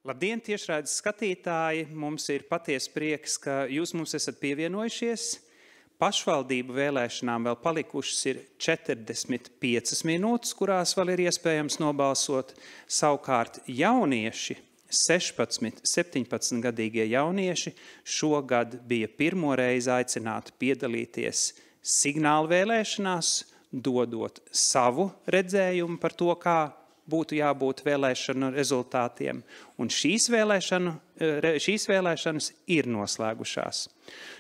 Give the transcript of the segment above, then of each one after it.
Labdien, tiešraides skatītāji! Mums ir patiesa prieks, ka jūs mums esat pievienojušies. Pašvaldību vēlēšanām vēl palikušas ir 45 minūtes, kurās vēl ir iespējams nobalsot. Savukārt jaunieši, 16, 17-gadīgie jaunieši, šogad bija pirmo reizi aicināti piedalīties signāla vēlēšanās, dodot savu redzējumu par to, kā būtu jābūt vēlēšanu rezultātiem, un šīs vēlēšanas ir noslēgušās.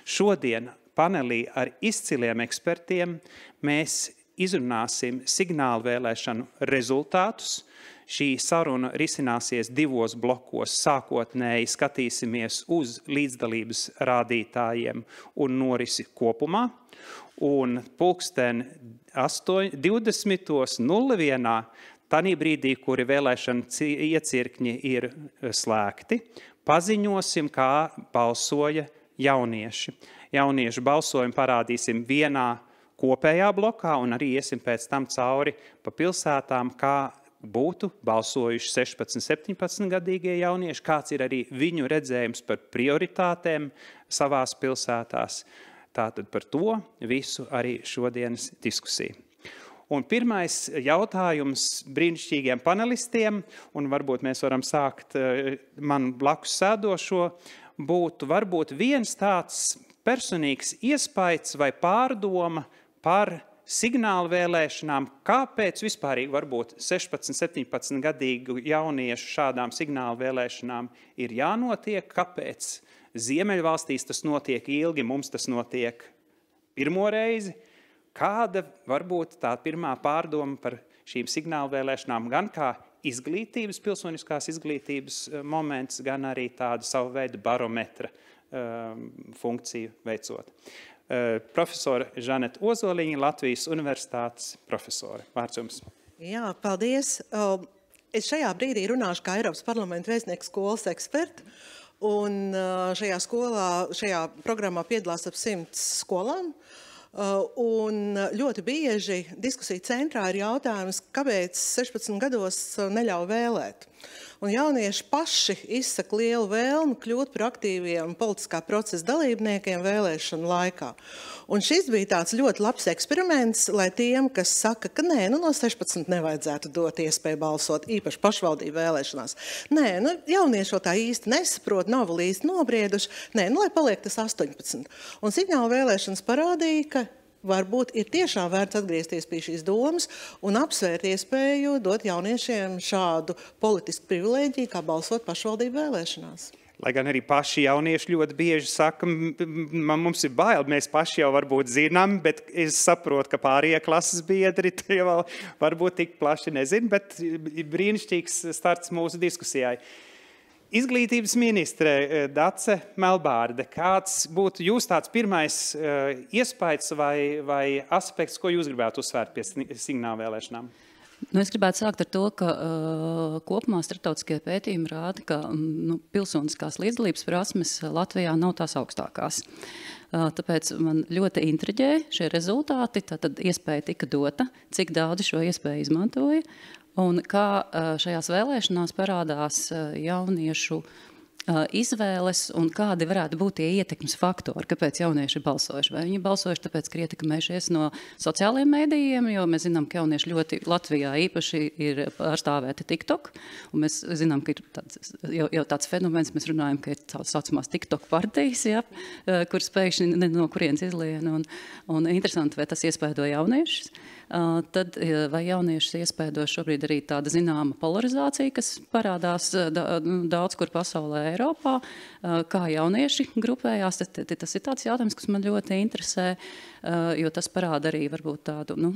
Šodien panelī ar izciliem ekspertiem mēs izrunāsim signālu vēlēšanu rezultātus. Šī saruna risināsies divos blokos. Sākotnēji skatīsimies uz līdzdalības rādītājiem un norisi kopumā, un pulksten 20:01 tanī brīdī, kuri vēlēšana iecirkņi ir slēgti, paziņosim, kā balsoja jaunieši. Jauniešu balsojumu parādīsim vienā kopējā blokā un arī iesim pēc tam cauri pa pilsētām, kā būtu balsojuši 16, 17-gadīgie jaunieši, kāds ir arī viņu redzējums par prioritātēm savās pilsētās. Tātad par to visu arī šodienas diskusija. Un pirmais jautājums brīnišķīgiem panelistiem, un varbūt mēs varam sākt man blakus sēdošo, būtu varbūt viens tāds personīgs iespaids vai pārdoma par signālu vēlēšanām, kāpēc vispārīgi varbūt 16, 17-gadīgu jauniešu šādām signālu vēlēšanām ir jānotiek, kāpēc Ziemeļvalstīs tas notiek ilgi, mums tas notiek pirmo reizi. Kāda varbūt tā pirmā pārdoma par šīm signālu vēlēšanām, gan kā izglītības, pilsoniskās izglītības moments, gan arī tādu savu veidu barometra funkciju veicot. Profesora Žaneta Ozoliņa, Latvijas Universitātes profesore. Vārds jums. Jā, paldies. Es šajā brīdī runāšu kā Eiropas parlamenta vēstnieks skolas eksperti. Un šajā programmā piedalās ap 100 skolām. Un ļoti bieži diskusija centrā ir jautājums, kāpēc 16 gados neļauj vēlēt. Un jaunieši paši izsaka lielu vēlmi kļūt par aktīviem politiskā procesa dalībniekiem vēlēšanu laikā. Un šis bija tāds ļoti labs eksperiments, lai tiem, kas saka, ka nē, no 16 nevajadzētu dot iespēju balsot, īpaši pašvaldību vēlēšanās. Nē, jaunieši tā īsti nesaprot, nav vēl īsti nobrieduši. Nē, lai paliek tas 18. Un signāla vēlēšanas parādīja, ka varbūt ir tiešām vērts atgriezties pie šīs domas un apsvērt iespēju dot jauniešiem šādu politisku privilēģiju, kā balsot pašvaldību vēlēšanās. Lai gan arī paši jaunieši ļoti bieži saka, mums ir bail, mēs paši jau varbūt zinām, bet es saprotu, ka pārējie klases biedri jau varbūt tik plaši nezin, bet brīnišķīgs starts mūsu diskusijai. Izglītības ministre Dace Melbārde, kāds būtu jūs tāds pirmais iespējas vai aspekts, ko jūs gribētu uzsvērt pie signāla vēlēšanām? Es gribētu sākt ar to, ka kopumā starptautiskie pētījumi rāda, ka pilsoniskās līdzdalības prasmes Latvijā nav tās augstākās. Tāpēc man ļoti intriģē šie rezultāti, tātad iespēja tika dota, cik daudzi šo iespēju izmantoja, un kā šajās vēlēšanās parādās jauniešu izvēles un kādi varētu būt tie ietekmes faktori, kāpēc jaunieši ir balsojuši. Vai viņi balsojuši tāpēc, ka ietekmējušies no sociālajiem mēdījiem, jo mēs zinām, ka jaunieši ļoti Latvijā īpaši ir pārstāvēti TikTok, un mēs zinām, ka ir jau tāds fenomens, mēs runājam, ka ir tā saucamās TikTok partijas, ja, kuras pēkšņi no kurienes izliena, un interesanti, vai tas iespēdo jauniešus. Tad vai jauniešus iespēdo šobrīd arī tāda zināma polarizācija, kas parādās daudz kur pasaulē, Eiropā, kā jaunieši grupējās. Tas ir tāds jautājums, kas man ļoti interesē, jo tas parāda arī varbūt tādu,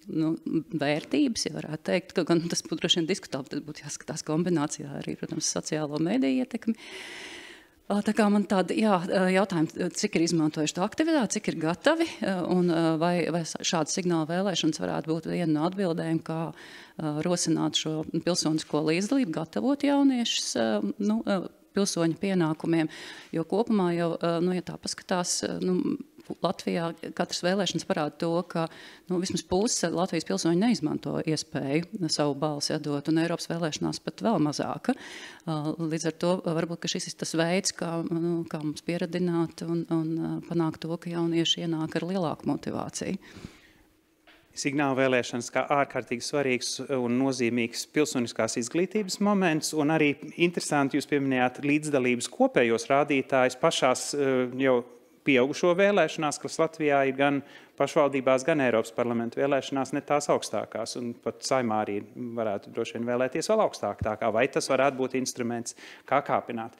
vērtības, ja varētu teikt, ka gan tas būtu droši vien diskutāli, tad būtu jāskatās kombinācijā arī, protams, sociālo mediju ietekmi. Tā kā man tāda jautājumi, cik ir izmantojuši to aktivitāti, cik ir gatavi, un vai šāda signāla vēlēšanas varētu būt viena no atbildēm, kā rosināt šo pilsonisko līdzdalību, gatavot jauniešus pilsoņu pienākumiem, jo kopumā jau, ja tā paskatās, Latvijā katras vēlēšanas parāda to, ka vismaz puse Latvijas pilsoņi neizmanto iespēju savu balsi atdot, un Eiropas vēlēšanās pat vēl mazāka. Līdz ar to varbūt, ka šis ir tas veids, kā mums pieradināt un panākt to, ka jaunieši ienāk ar lielāku motivāciju. Signāla vēlēšanas kā ārkārtīgi svarīgs un nozīmīgs pilsoniskās izglītības moments, un arī interesanti jūs pieminējāt līdzdalības kopējos rādītājus pašās jau pieaugušo vēlēšanās, kas Latvijā ir gan pašvaldībās, gan Eiropas parlamenta vēlēšanās ne tās augstākās, un pat Saimā arī varētu droši vien vēlēties vēl augstākā, vai tas varētu būt instruments, kā kāpināt.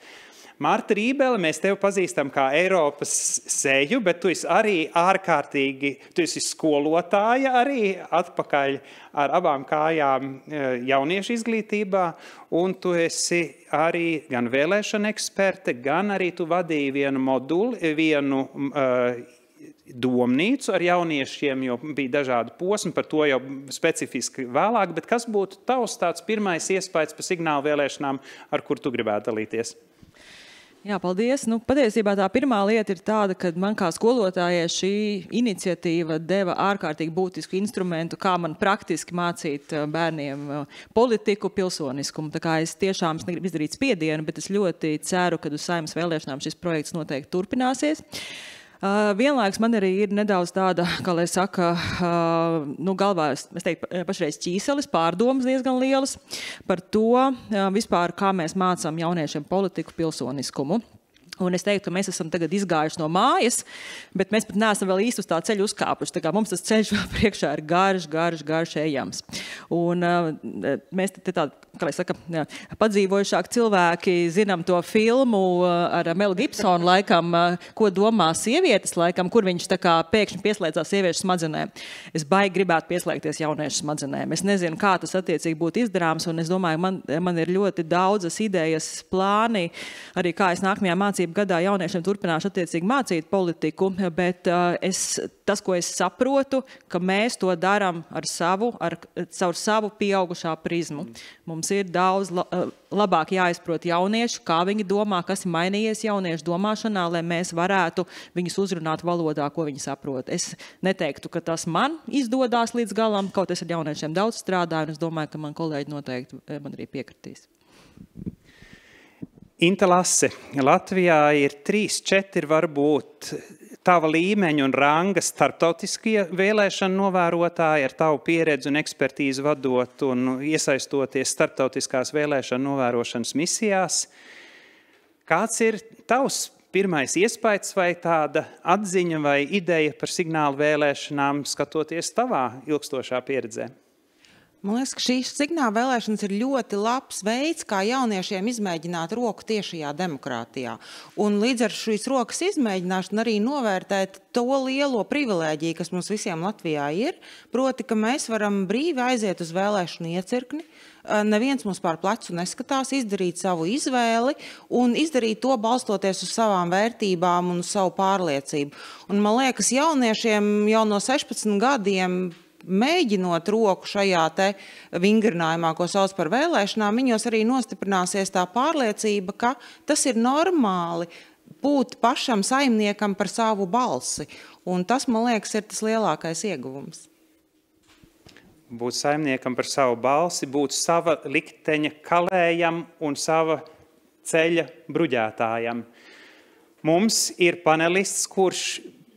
Marta Rībele, mēs tevi pazīstam kā Eiropas seju, bet tu esi arī ārkārtīgi, tu esi skolotāja arī atpakaļ ar abām kājām jauniešu izglītībā, un tu esi arī gan vēlēšana eksperte, gan arī tu vadīji vienu moduli, vienu domnīcu ar jauniešiem, jo bija dažādi posmi, par to jau specifiski vēlāk, bet kas būtu tavs tāds pirmais iespējas par signālu vēlēšanām, ar kur tu gribētu dalīties? Jā, paldies. Patiesībā tā pirmā lieta ir tāda, ka man kā skolotājai šī iniciatīva deva ārkārtīgi būtisku instrumentu, kā man praktiski mācīt bērniem politiku, pilsoniskumu. Tā kā es tiešām negribu izdarīt spiedienu, bet es ļoti ceru, ka uz Saeimas vēlēšanām šis projekts noteikti turpināsies. Vienlaikus man arī ir nedaudz tāda, kā lai saka, galvā, es teiktu, pašreiz ķīselis, pārdomas diezgan lielas par to vispār, kā mēs mācām jauniešiem politiku, pilsoniskumu. Un es teiktu, ka mēs esam tagad izgājuši no mājas, bet mēs pat neesam vēl īsti uz tā ceļu uzkāpuši. Tā kā mums tas ceļš vēl priekšā ir garš ejams. Un mēs te tādi, kā lai saka, padzīvojušāk cilvēki zinām to filmu ar Melu Gibsonu laikam, ko domā sievietes laikam, kur viņš tā kā pēkšņi pieslēdzās sieviešu smadzenēm. Es baigi gribētu pieslēgties jauniešu smadzenēm. Es nezinu, kā tas attiecīgi būtu izdarāms, un es domāju, man ir ļoti daudzas idejas, plāni, arī kā es nākamajā mācību gadā jauniešiem turpināšu attiecīgi mācīt politiku, bet tas, ko es saprotu, ka mēs to darām caur savu pieaugušā prizmu. Mums ir daudz labāk jāizprot jaunieši, kā viņi domā, kas ir mainījies jauniešu domāšanā, lai mēs varētu viņus uzrunāt valodā, ko viņi saprot. Es neteiktu, ka tas man izdodās līdz galam, kaut es ar jauniešiem daudz strādāju, un es domāju, ka man kolēģi noteikti man arī piekritīs. Inta Lase, Latvijā ir 3-4 varbūt tava līmeņa un ranga starptautiskie vēlēšana novērotāji ar tavu pieredzi un ekspertīzi vadot un iesaistoties starptautiskās vēlēšana novērošanas misijās. Kāds ir tavs pirmais iespējas vai tāda atziņa vai ideja par signālu vēlēšanām, skatoties tavā ilgstošā pieredzē? Man liekas, ka šīs signāla vēlēšanas ir ļoti labs veids, kā jauniešiem izmēģināt roku tiešajā demokrātijā. Un līdz ar šīs rokas izmēģināšanu arī novērtēt to lielo privilēģiju, kas mums visiem Latvijā ir, proti, ka mēs varam brīvi aiziet uz vēlēšanu iecirkni, neviens mums pār plecu neskatās, izdarīt savu izvēli un izdarīt to balstoties uz savām vērtībām un uz savu pārliecību. Un man liekas, jauniešiem jau no 16 gadiem mēģinot roku šajā te vingrinājumā, ko sauc par vēlēšanām, viņos arī nostiprināsies tā pārliecība, ka tas ir normāli būt pašam saimniekam par savu balsi. Un tas, man liekas, ir tas lielākais ieguvums. Būt saimniekam par savu balsi, būt sava likteņa kalējam un sava ceļa bruģētājam. Mums ir panelists, kurš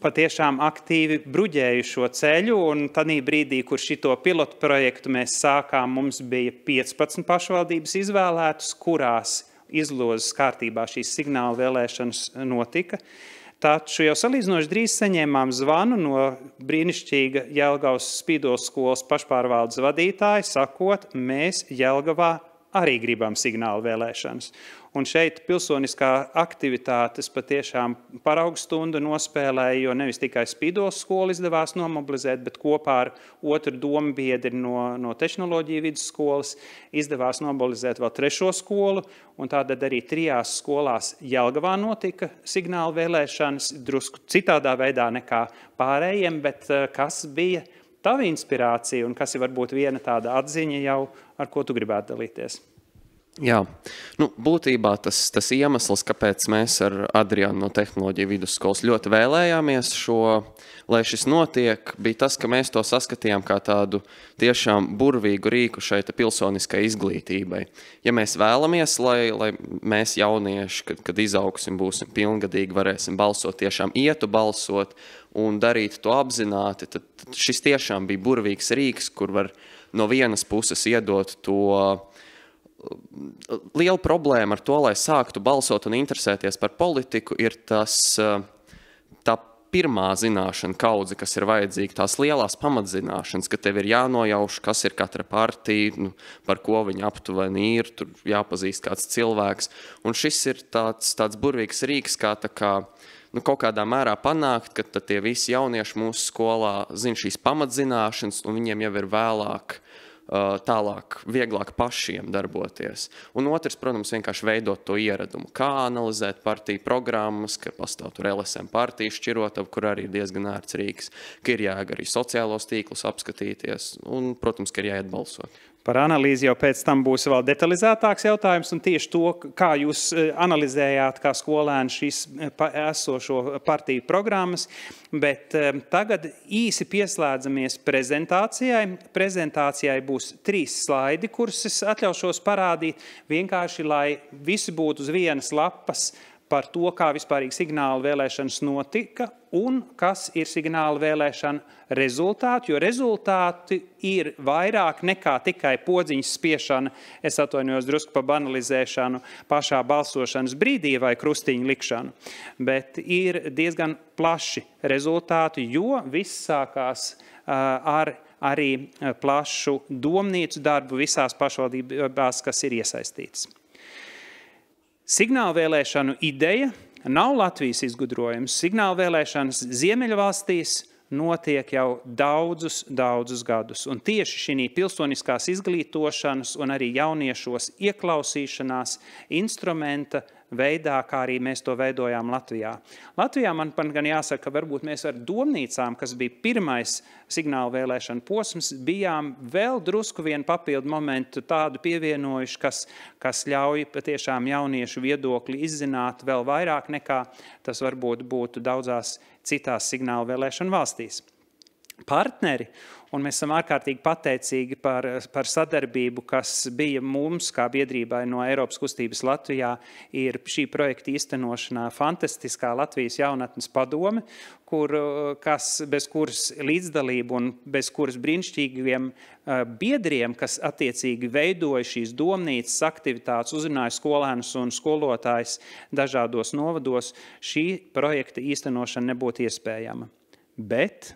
patiešām aktīvi bruģēju šo ceļu, un tādī brīdī, kur šito pilotu projektu mēs sākām, mums bija 15 pašvaldības izvēlētas, kurās izlozes kārtībā šīs signāla vēlēšanas notika. Taču jau salīdzinoši drīz saņēmām zvanu no brīnišķīga Jelgavas Spīdolas skolas pašpārvaldes vadītāja, sakot, mēs Jelgavā arī gribam signāla vēlēšanas. Un šeit pilsoniskā aktivitātes patiešām paraugstundu nospēlēja, jo nevis tikai Spīdolas skolu izdevās nomobilizēt, bet kopā ar otru dombiedri no tehnoloģiju vidusskolas izdevās nomobilizēt vēl 3. skolu, un tātad arī 3 skolās Jelgavā notika signāla vēlēšanas, drusku citādā veidā nekā pārējiem, bet kas bija tava inspirācija un kas ir varbūt viena tāda atziņa jau, ar ko tu gribētu dalīties? Jā, būtībā tas iemesls, kāpēc mēs ar Adriānu no Tehnoloģiju vidusskolas ļoti vēlējāmies lai šis notiek, bija tas, ka mēs to saskatījām kā tādu tiešām burvīgu rīku šeit pilsoniskai izglītībai. Ja mēs vēlamies, lai mēs jaunieši, kad izaugsim, būsim pilngadīgi, varēsim balsot, tiešām ietu balsot un darīt to apzināti, tad šis tiešām bija burvīgs rīks, kur var no vienas puses iedot to liela problēma ar to, lai sāktu balsot un interesēties par politiku, ir tā pirmā zināšana kaudze, kas ir vajadzīga, tās lielās pamatzināšanas, ka tev ir jānojauš, kas ir katra partija, par ko viņa aptuveni ir, tur jāpazīst kāds cilvēks. Un šis ir tāds burvīgs rīks, kā kaut kādā mērā panākt, ka tie visi jaunieši mūsu skolā zina šīs pamatzināšanas, un viņiem jau ir tālāk, vieglāk pašiem darboties. Un otrs, protams, vienkārši veidot to ieradumu, kā analizēt partiju programmas, ka pastāv tur LSM partiju šķirotavu, kur arī ir diezgan ērts rīks, ka ir jāiet arī sociālos tīklus apskatīties un, protams, ka ir jāiet balsot. Par analīzi jau pēc tam būs vēl detalizētāks jautājums, un tieši to, kā jūs analizējāt kā skolēni šīs esošo partiju programmas, bet tagad īsi pieslēdzamies prezentācijai. Prezentācijai būs 3 slaidi, kurus es atļaušos parādīt, vienkārši, lai visi būtu uz vienas lapas par to, kā vispārīgi signāla vēlēšanas notika un kas ir signāla vēlēšana rezultāti, jo rezultāti ir vairāk nekā tikai podziņas spiešana, es atvainojos drusku par banalizēšanu pašā balsošanas brīdī vai krustiņu likšanu, bet ir diezgan plaši rezultāti, jo viss sākās ar arī plašu domnīcu darbu visās pašvaldībās, kas ir iesaistīts. Signāla vēlēšanu ideja nav Latvijas izgudrojums. Signāla vēlēšanas Ziemeļvalstīs notiek jau daudzus gadus. Un tieši šī pilsoniskās izglītošanas un arī jauniešos ieklausīšanās instrumenta veidā, kā arī mēs to veidojām Latvijā. Latvijā man gan jāsaka, ka varbūt mēs ar domnīcām, kas bija pirmais signāla vēlēšana posms, bijām vēl drusku vienu papildu momentu tādu pievienojuši, kas ļauj patiešām jauniešu viedokli izzināt vēl vairāk nekā tas varbūt būtu daudzās citās signāla vēlēšana valstīs. Partneri, un mēs esam ārkārtīgi pateicīgi par sadarbību, kas bija mums, kā biedrībai no Eiropas kustības Latvijā, ir šī projekta īstenošanā fantastiskā Latvijas jaunatnes padome, bez kuras līdzdalību un bez kuras brīnišķīgiem biedriem, kas attiecīgi veidoja šīs domnīcas aktivitātes, uzrunāja skolēnus un skolotājus dažādos novados, šī projekta īstenošana nebūtu iespējama. Bet,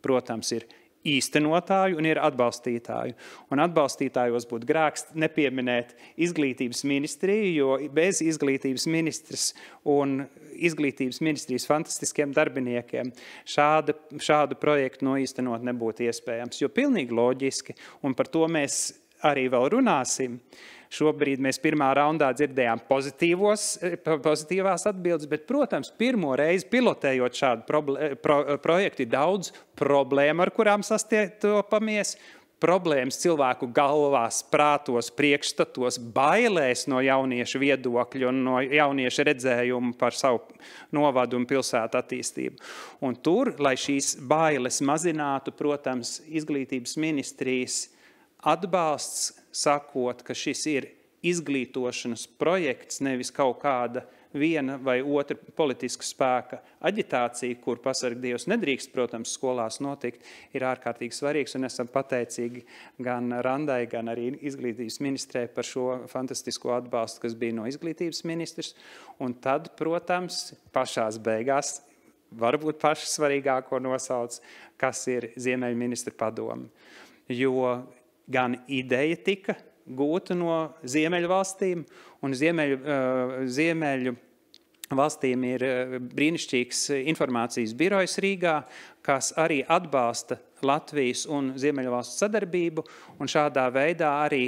protams, ir īstenotāju un ir atbalstītāju. Un atbalstītājos būtu grēks nepieminēt izglītības ministriju, jo bez izglītības ministrs un izglītības ministrijas fantastiskiem darbiniekiem šādu projektu noīstenot nebūtu iespējams. Jo pilnīgi loģiski, un par to mēs arī vēl runāsim, šobrīd mēs pirmā raundā dzirdējām pozitīvās atbildes, bet, protams, pirmo reizi pilotējot šādu projektu ir daudz problēmu, ar kurām sastopamies. Problēmas cilvēku galvās, prātos, priekšstatos, bailēs no jauniešu viedokļu un no jauniešu redzējumu par savu novadu un pilsētu attīstību. Un tur, lai šīs bailes mazinātu, protams, izglītības ministrijas atbalsts, sakot, ka šis ir izglītošanas projekts, nevis kaut kāda viena vai otra politiska spēka aģitācija, kur pasarg Dievs nedrīkst, protams, skolās notikt, ir ārkārtīgi svarīgs, un esam pateicīgi gan Randai, gan arī izglītības ministrē par šo fantastisko atbalstu, kas bija no izglītības ministrs. Un tad, protams, pašās beigās, varbūt paši svarīgāko nosauc, kas ir Ziemeļministra padome. Jo gan ideja tika gūta no Ziemeļu valstīm, un Ziemeļu valstīm ir brīnišķīgs informācijas birojs Rīgā, kas arī atbalsta Latvijas un Ziemeļu valstu sadarbību, un šādā veidā arī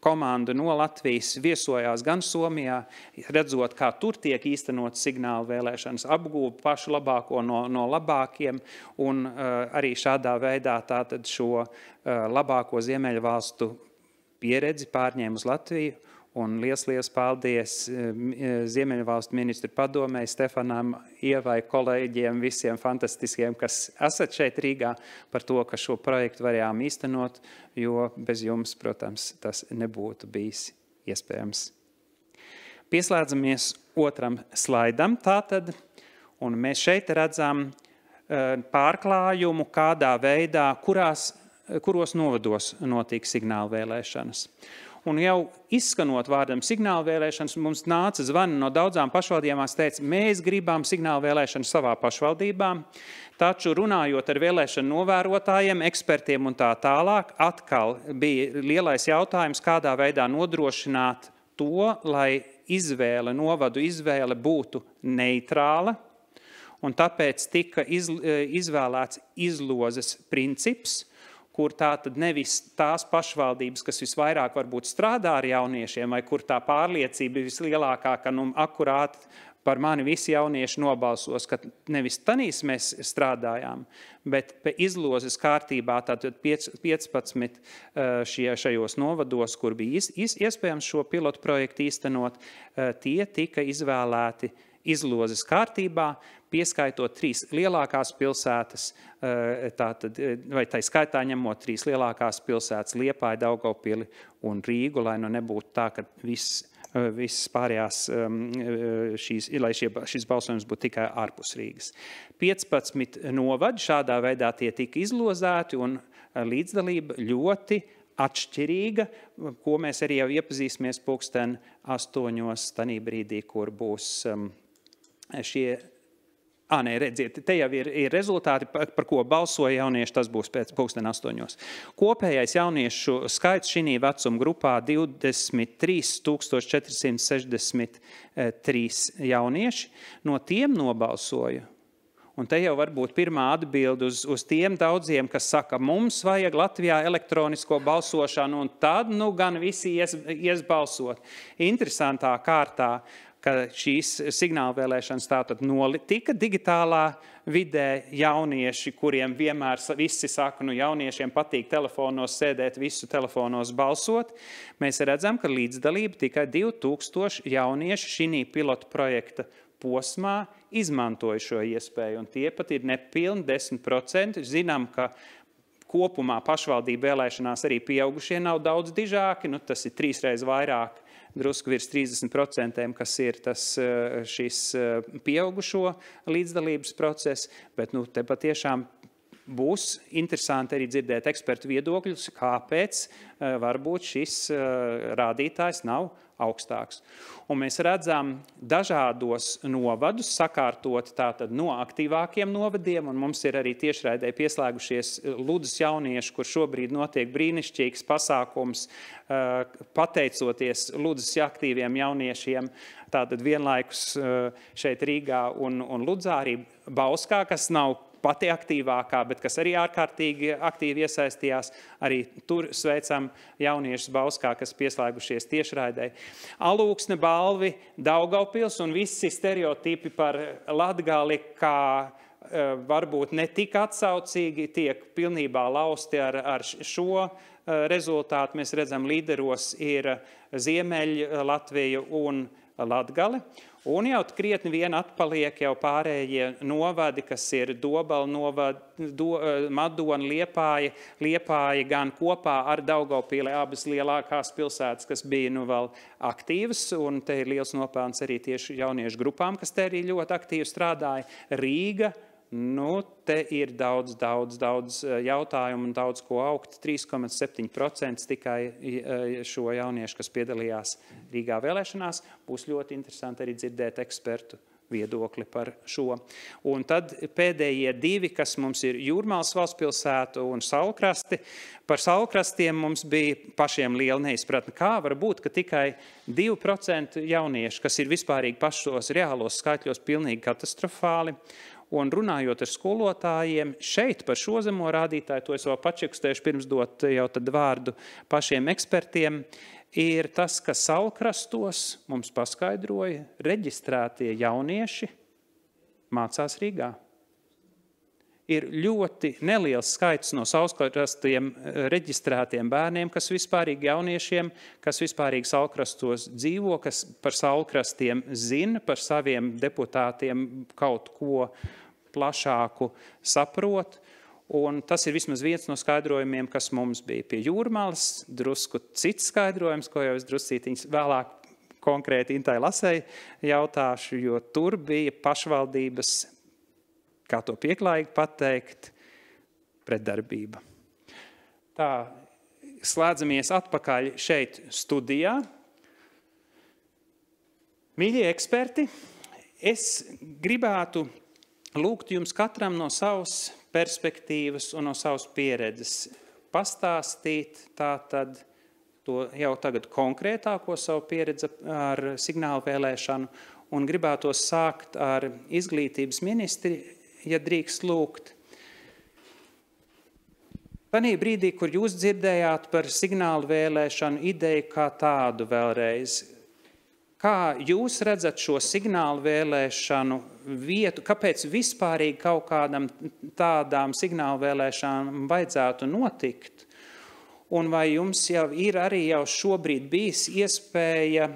komanda no Latvijas viesojās gan Somijā, redzot, kā tur tiek īstenot signāla vēlēšanas, apgūva pašu labāko no labākiem, un arī šādā veidā tātad šo labāko Ziemeļu valstu pieredzi pārņēma uz Latviju Un liels paldies Ziemeļvalstu ministru padomei, Stefanam, Ievai, kolēģiem, visiem fantastiskiem, kas esat šeit Rīgā, par to, ka šo projektu varējām īstenot, jo bez jums, protams, tas nebūtu bijis iespējams. Pieslēdzamies otram slaidam tātad, un mēs šeit redzam pārklājumu, kādā veidā, kuros novados notiek signāla vēlēšanas. Un jau izskanot vārdam signāla vēlēšanas, mums nāca zvani no daudzām pašvaldībām, teica, mēs gribam signāla vēlēšanu savā pašvaldībā, taču runājot ar vēlēšanu novērotājiem, ekspertiem un tā tālāk, atkal bija lielais jautājums, kādā veidā nodrošināt to, lai novadu izvēle būtu neitrāla, un tāpēc tika izvēlēts izlozes princips, kur tā tad nevis tās pašvaldības, kas visvairāk varbūt strādā ar jauniešiem, vai kur tā pārliecība ir vislielākā, ka akurāti par mani visi jaunieši nobalsos, ka nevis tanīs mēs strādājām, bet izlozes kārtībā tātad 15 šajos novados, kur bija iespējams šo pilotu projektu īstenot, tie tika izvēlēti izlozes kārtībā, pieskaitot 3 lielākās pilsētas, vai tai skaitā ņemot 3 lielākās pilsētas Liepāju, Daugavpili un Rīgu, lai nebūtu tā, ka visas pārējās, lai šis balsojums būtu tikai ārpus Rīgas. 15 novadi šādā veidā tie tika izlozēti un līdzdalība ļoti atšķirīga, ko mēs arī jau iepazīsimies 8:00 tanī brīdī, kur būs šie... redziet, te jau ir rezultāti, par ko balsoja jaunieši, tas būs pēc 8:00. Kopējais jauniešu skaits šī vecuma grupā 23 463 jaunieši, no tiem nobalsoja. Un te jau varbūt pirmā atbilde uz tiem daudziem, kas saka, mums vajag Latvijā elektronisko balsošanu, un tad gan visi ies balsot. Interesantā kārtā, ka šīs signāla vēlēšanas tātad notika digitālā vidē jaunieši, kuriem vienmēr visi saka, jauniešiem patīk telefonos sēdēt, visu telefonos balsot. Mēs redzam, ka līdzdalība tikai 2000 jaunieši šī pilotu projekta posmā izmantoja šo iespēju, un tie pat ir nepilni 10%. Zinām, ka kopumā pašvaldību vēlēšanās arī pieaugušie nav daudz dižāki, tas ir 3 reizes vairāk, drusku virs 30%, kas ir šis pieaugušo līdzdalības process, bet te patiešām būs interesanti arī dzirdēt ekspertu viedokļus, kāpēc varbūt šis rādītājs nav augstāks. Un mēs redzam dažādos novadus, sakārtot tātad no aktīvākiem novadiem, un mums ir arī tiešraidē pieslēgušies Ludzas jaunieši, kur šobrīd notiek brīnišķīgs pasākums, pateicoties Ludzas aktīviem jauniešiem, tātad vienlaikus šeit Rīgā un Ludzā arī Bauskā, kas nav pati aktīvākā, bet kas arī ārkārtīgi aktīvi iesaistījās. Arī tur sveicam jauniešus Bauskā, kas pieslēgušies tiešraidē. Alūksne, Balvi, Daugavpils un visi stereotipi par Latgali, kā varbūt ne tik atsaucīgi, tiek pilnībā lausti ar šo rezultātu. Mēs redzam, līderos ir Ziemeļ Latvija un Latgali. Un jau krietni vien atpaliek jau pārējie novadi, kas ir Dobala novadi, Madona, Liepāja gan kopā ar Daugavpili, abas lielākās pilsētas, kas bija vēl aktīvas, un te ir liels nopelns arī tieši jauniešu grupām, kas te arī ļoti aktīvi strādāja. Rīga, te ir daudz jautājumu un daudz ko augt. 3,7% tikai šo jauniešu, kas piedalījās Rīgā vēlēšanās. Būs ļoti interesanti arī dzirdēt ekspertu viedokli par šo. Un tad pēdējie 2, kas mums ir Jūrmālas valstspilsēta un Saulkrasti. Par Saulkrastiem mums bija pašiem liela neizpratne. Kā var būt, ka tikai 2% jaunieši, kas ir vispārīgi pašos reālos skaitļos pilnīgi katastrofāli, un runājot ar skolotājiem, šeit par šo zemo rādītāju, to es vēl pačekstēšu pirms dot jau tad vārdu pašiem ekspertiem, ir tas, ka Saulkrastos mums paskaidroja, reģistrētie jaunieši mācās Rīgā. ir ļoti neliels skaits no sauskrastiem reģistrētiem bērniem, kas vispārīgi jauniešiem, kas vispārīgi saulkrastos dzīvo, kas par saulkrastiem zina, par saviem deputātiem kaut ko plašāku saprot. Un tas ir vismaz viens no skaidrojumiem, kas mums bija pie Jūrmalas, drusku cits skaidrojums, ko jau es druscītiņas vēlāk konkrēti Intai Lasei jautāšu, jo tur bija pašvaldības, kā to pieklājīgi pateikt, pretdarbība. Tā, slēdzamies atpakaļ šeit studijā. Mīļie eksperti, es gribētu lūgt jums katram no savas perspektīvas un no savas pieredzes pastāstīt tātad to jau tagad konkrētāko savu pieredzi ar signālu vēlēšanu un gribētos sākt ar izglītības ministri, ja drīkst lūgt. Tanī brīdī, kur jūs dzirdējāt par signālu vēlēšanu ideju kā tādu vēlreiz, kā jūs redzat šo signālu vēlēšanu vietu, kāpēc vispārīgi kaut kādam tādām signālu vēlēšanām vajadzētu notikt? Un vai jums jau ir arī jau šobrīd bijis iespēja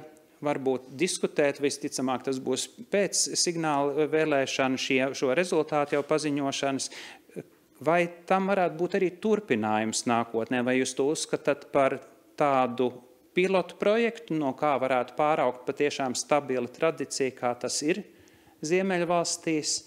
varbūt diskutēt, visticamāk tas būs pēc signāla vēlēšanu šo rezultātu jau paziņošanas, vai tam varētu būt arī turpinājums nākotnē, vai jūs to uzskatāt par tādu pilotu projektu, no kā varētu pāraugt patiešām stabila tradicija, kā tas ir Ziemeļvalstīs,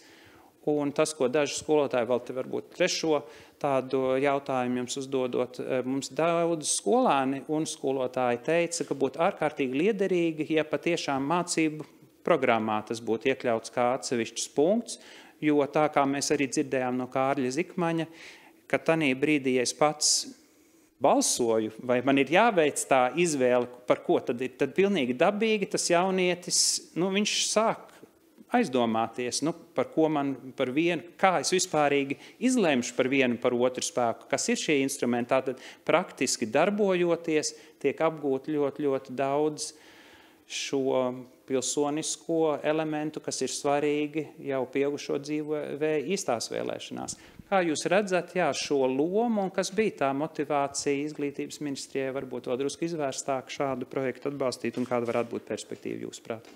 un tas, ko daži skolotāji vēl te varbūt trešo tādu jautājumu jums uzdodot, mums daudz skolāni un skolotāji teica, ka būtu ārkārtīgi liederīgi, ja patiešām mācību programmā tas būtu iekļauts kā atsevišķs punkts, jo tā kā mēs arī dzirdējām no Kārļa Zikmaņa, ka tanī brīdī, ja es pats balsoju, vai man ir jāveic tā izvēle, par ko tad ir, tad pilnīgi dabīgi tas jaunietis, viņš sāk aizdomāties, par ko man par vienu, kā es vispārīgi izlemšu par vienu par otru spēku, kas ir šie instrumenti, tātad praktiski darbojoties, tiek apgūt ļoti, ļoti daudz šo pilsonisko elementu, kas ir svarīgi jau pieaugušo dzīvē īstās vēlēšanās. Kā jūs redzat, šo lomu un kas bija tā motivācija izglītības ministrijai varbūt vēl drusku izvērstāk šādu projektu atbalstīt un kāda varētu būt perspektīva jūsuprāt?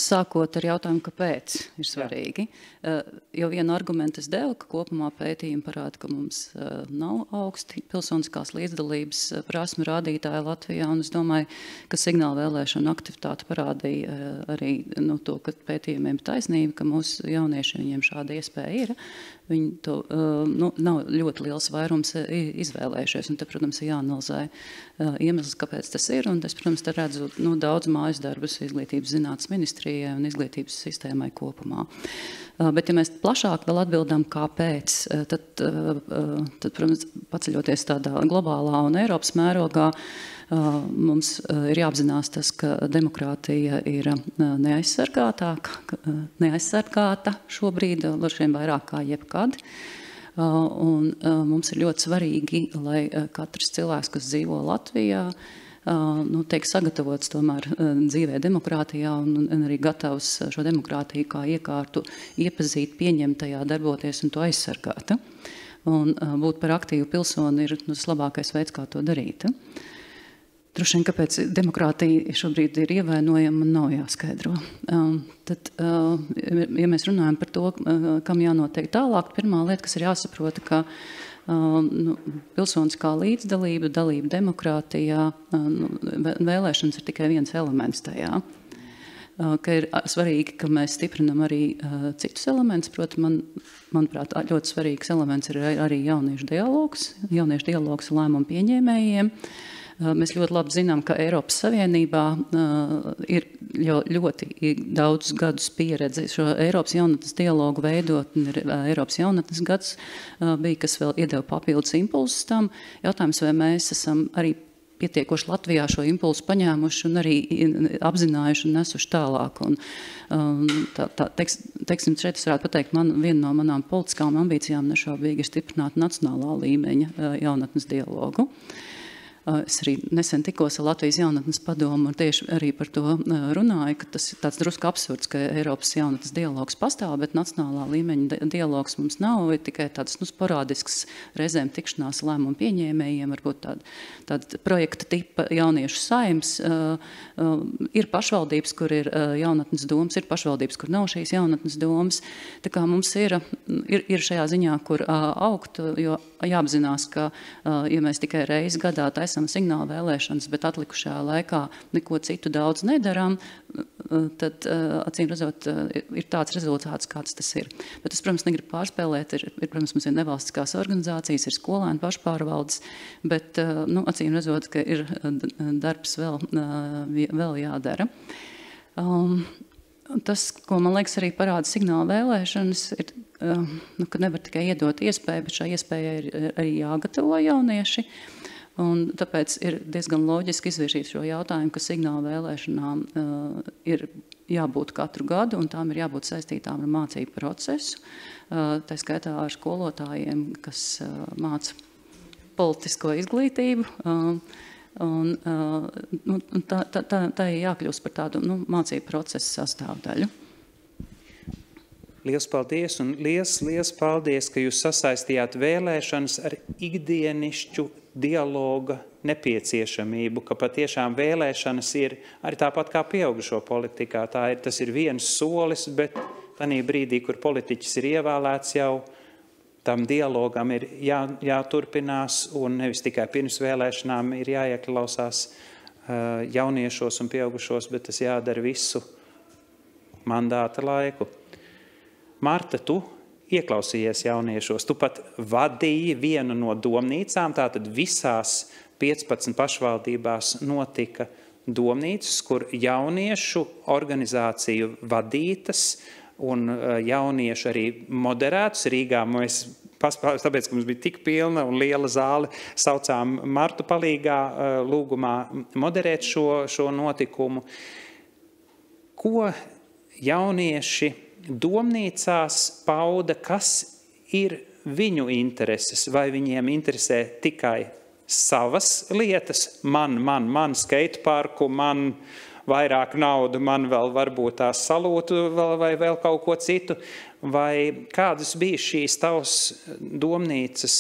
Sākot ar jautājumu, kāpēc ir svarīgi. Jau vienu argumentu es devu, ka kopumā pētījumi parāda, ka mums nav augsti pilsoniskās līdzdalības prasmu rādītāji Latvijā, un es domāju, ka signāla vēlēšana aktivitāte parādīja arī to, ka pētījumiem ir taisnība, ka mūsu jaunieši viņiem šāda iespēja ir. Viņi to nav ļoti liels vairums izvēlējušies, un te, protams, ir jāanalizē iemesls, kāpēc tas ir, un es, protams, te redzu daudz mājas darbus izglītības zinātnes ministrijai un izglītības sistēmai kopumā. Bet, ja mēs plašāk vēl atbildam, kāpēc, tad, protams, paceļoties tādā globālā un Eiropas mērogā, mums ir jāapzinās tas, ka demokrātija ir neaizsargāta šobrīd, varbūt vairāk kā jebkad. Un mums ir ļoti svarīgi, lai katrs cilvēks, kas dzīvo Latvijā, tiek sagatavots tomēr dzīvē demokrātijā un arī gatavs šo demokrātiju kā iekārtu iepazīt, pieņemt tajā, darboties un to aizsargāt. Un būt par aktīvu pilsoni ir tas labākais veids, kā to darīt. Droši vien, kāpēc demokrātija šobrīd ir ievainojama, man nav jāskaidro. Tad, ja mēs runājam par to, kam jānotiek tālāk, pirmā lieta, kas ir jāsaprota, ka pilsoniskā līdzdalība, dalība demokrātijā, vēlēšanas ir tikai viens elements tajā. Ka ir svarīgi, ka mēs stiprinam arī citus elementus. Proti, manuprāt, ļoti svarīgs elements ir arī jauniešu dialogs lēmumu pieņēmējiem. Mēs ļoti labi zinām, ka Eiropas Savienībā ir ļoti daudz gadus pieredze šo Eiropas jaunatnes dialogu veidot. Eiropas jaunatnes gads bija, kas vēl iedeva papildus impulsus tam. Jautājums, vai mēs esam arī pietiekoši Latvijā šo impulsu paņēmuši un arī apzinājuši un nesuši tālāk. Un, teiksim, šeit es varētu pateikt, viena no manām politiskām ambīcijām nešaubīgi ir stiprināt nacionālā līmeņa jaunatnes dialogu. Es arī nesen tikos ar Latvijas jaunatnes padomu un tieši arī par to runāju, ka tas ir tāds drusku absurds, ka Eiropas jaunatnes dialogs pastāv, bet nacionālā līmeņa dialogs mums nav, ir tikai tāds sporādisks reizēm tikšanās lēmumu pieņēmējiem, varbūt tāda projekta tipa jauniešu saims. Ir pašvaldības, kur ir jaunatnes domas, ir pašvaldības, kur nav šīs jaunatnes domas. Tā kā mums ir šajā ziņā, kur augt, jo jāapzinās, ka ja mēs tikai reizi gadā taisam signālu vēlēšanas, bet atlikušajā laikā neko citu daudz nedarām, tad, acīm redzot, ir tāds rezultāts, kāds tas ir. Bet es, protams, negribu pārspēlēt, protams, mums ir nevalstiskās organizācijas, ir skolēnu pašpārvaldes, bet, acīm redzot, ka ir darbs vēl jādara. Tas, ko man liekas arī parāda signāla vēlēšanas, ir, ka nevar tikai iedot iespēju, bet šai iespējai ir arī jāgatavo jaunieši. Un tāpēc ir diezgan loģiski izvirzīt šo jautājumu, ka signāla vēlēšanām ir jābūt katru gadu, un tām ir jābūt saistītām ar mācību procesu. Tā skaitā ar skolotājiem, kas māca politisko izglītību. Tā ir jākļūst par tādu mācību procesu sastāvdaļu. Liels paldies un liels paldies, ka jūs sasaistījāt vēlēšanas ar ikdienišķu dialoga nepieciešamību, ka patiešām vēlēšanas ir arī tāpat kā pieaugušo politikā. Tas ir viens solis, bet tanī brīdī, kur politiķis ir ievēlēts jau, tam dialogam ir jāturpinās un nevis tikai pirms vēlēšanām ir jāieklausās jauniešos un pieaugušos, bet tas jādara visu mandāta laiku. Marta, tu ieklausījies jauniešos, tu pat vadīji vienu no domnīcām, tātad visās 15 pašvaldībās notika domnīcas, kur jauniešu organizāciju vadītas un jaunieši arī moderētus. Rīgā mēs, tāpēc, ka mums bija tik pilna un liela zāle, saucām Martu palīgā lūgumā moderēt šo notikumu. Ko jaunieši domnīcās pauda, kas ir viņu intereses? Vai viņiem interesē tikai savas lietas? Man skateparku, man vairāk naudu, man vēl varbūt tās salūtu vai vēl kaut ko citu. Vai kādas bija šīs tavas domnīcas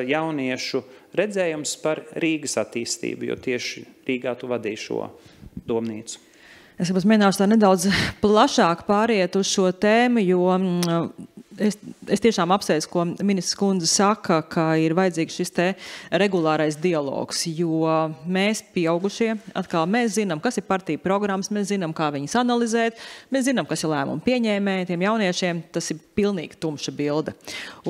jauniešu redzējums par Rīgas attīstību, jo tieši Rīgā tu vadīji šo domnīcu? Es mēģināšu tā nedaudz plašāk pāriet uz šo tēmu, jo es tiešām apsveicu, ko ministrs kundze saka, ka ir vajadzīgs šis te regulārais dialogs, jo mēs pieaugušie, atkal mēs zinām, kas ir partiju programmas, mēs zinām, kā viņas analizēt, mēs zinām, kas ir lēmumu pieņēmēji, tiem jauniešiem tas ir pilnīgi tumša bilde.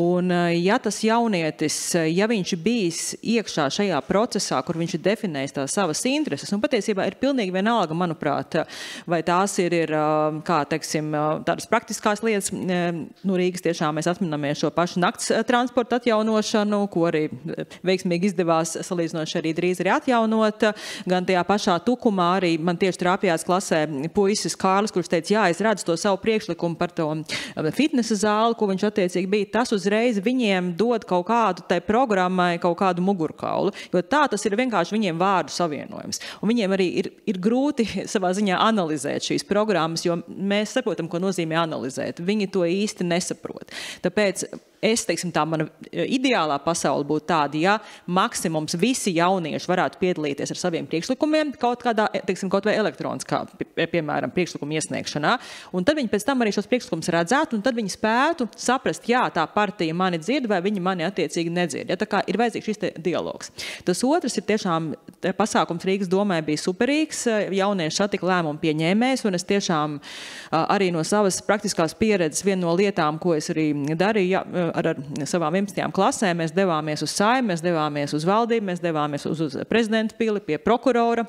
Un ja tas jaunietis, ja viņš bijis iekšā šajā procesā, kur viņš ir definējis tās savas intereses, un patiesībā ir pilnīgi vienalga, manuprāt, vai tās ir kā, teiksim, tādas praktiskās lietas, Rīgas tiešām mēs atminamies šo pašu nakts transporta atjaunošanu, ko arī veiksmīgi izdevās salīdzinoši arī drīz arī atjaunot. Gan tajā pašā Tukumā arī man tieši trāpījās klasē puisis Kārlis, kurš teica, jā, es redzu to savu priekšlikumu par to fitnesa zāli, ko viņš attiecīgi bija. Tas uzreiz viņiem dod kaut kādu tai programmai, kaut kādu mugurkaulu, jo tā tas ir vienkārši viņiem vārdu savienojums. Un viņiem arī ir grūti savā ziņā analizēt šīs programmas, jo mēs saprotam, ko nozīmē analizēt. Viņi to īsti nesaprot. Tāpēc teiksim, tā mana ideālā pasaule būtu tāda, ja maksimums visi jaunieši varētu piedalīties ar saviem priekšlikumiem kaut kādā, teiksim, kaut vai elektroniskā, piemēram, priekšlikuma iesniegšanā, un tad viņi pēc tam arī šos priekšlikumus redzētu, un tad viņi spētu saprast, jā, tā partija mani dzird, vai viņi mani attiecīgi nedzird. Ja, tā kā ir vajadzīgs šis dialogs. Tas otrs ir tiešām pasākums Rīgas domē bija superīgs, jaunieši satika lēmumu pieņēmējs, un es tiešām arī no savas praktiskās pieredzes viena no lietām, ko es arī darīju, ar savām 11. klasēm, mēs devāmies uz Saeimu, mēs devāmies uz valdību, mēs devāmies uz prezidenta pili pie prokurora.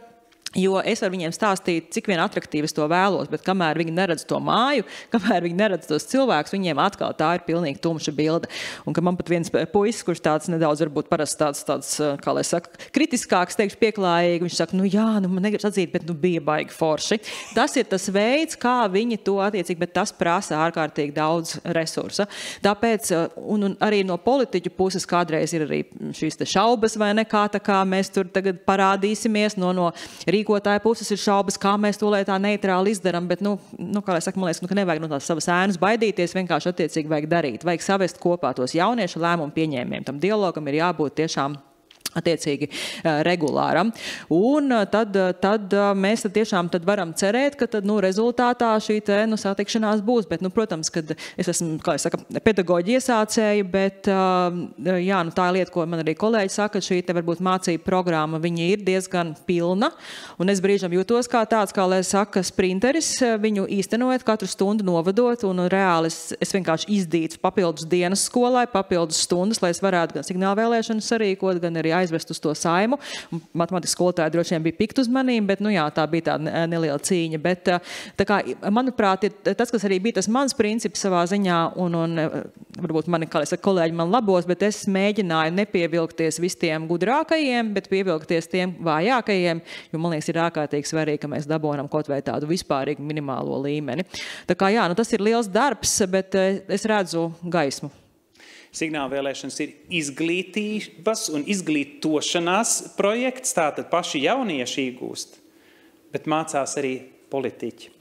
Jo es varu viņiem stāstīt, cik vien atraktīvi es to vēlos, bet kamēr viņi neredz to māju, kamēr viņi neredz tos cilvēkus, viņiem atkal tā ir pilnīgi tumša bilde. Un ka man pat viens puisis, kurš tāds nedaudz varbūt parasti tāds, kā lai saka, kritiskāks, teikšu pieklājīgi, viņš saka, man negribas atzīt, bet bija baigi forši. Tas ir tas veids, kā viņi to attiecīgi, bet tas prasa ārkārtīgi daudz resursa. Tāpēc, un arī no politiķu puses kādreiz ir arī šīs te šaubas vai ne, kā mēs tur tagad parādīsimies, no rīkotāja puses ir šaubas, kā mēs to lai tā neitrāli izdaram, bet, kā lai saka, man liekas, ka nevajag no tās savas ēnas baidīties, vienkārši attiecīgi vajag darīt. Vajag savest kopā tos jauniešu lēmumu pieņēmējiem. Tam dialogam ir jābūt tiešām attiecīgi regulāram. Un tad mēs tiešām varam cerēt, ka rezultātā šī satikšanās būs. Bet, protams, kad es esmu, kā es saku, pedagoģi iesācēji, bet tā ir lieta, ko man arī kolēģi saka, šī varbūt mācība programma, viņa ir diezgan pilna. Un es brīžam jūtos kā tāds, kā lai saka, sprinteris, viņu īstenojot, katru stundu novadot, un reāli es vienkārši izdītu papildus dienas skolai, papildus stundas, lai es varētu gan signālvēlēšanas sarīkot, gan arī aizvest uz to Saimu. Matemātikas skolotāji droši vien bija pikt uz manīm, bet tā bija tāda neliela cīņa. Bet, manuprāt, ir tas, kas arī bija tas mans princips savā ziņā, un varbūt mani, kā es saku, kolēģi man labos, bet es mēģināju nepievilkties visiem gudrākajiem, bet pievilkties tiem vājākajiem, jo man liekas ir ārkārtīgi svarīgi, ka mēs dabonam kaut vai tādu vispārīgu minimālo līmeni. Tā kā tas ir liels darbs, bet es redzu gaismu. Signālvēlēšanas ir izglītības un izglītošanās projekts, tātad paši jaunieši iegūst, bet mācās arī politiķi.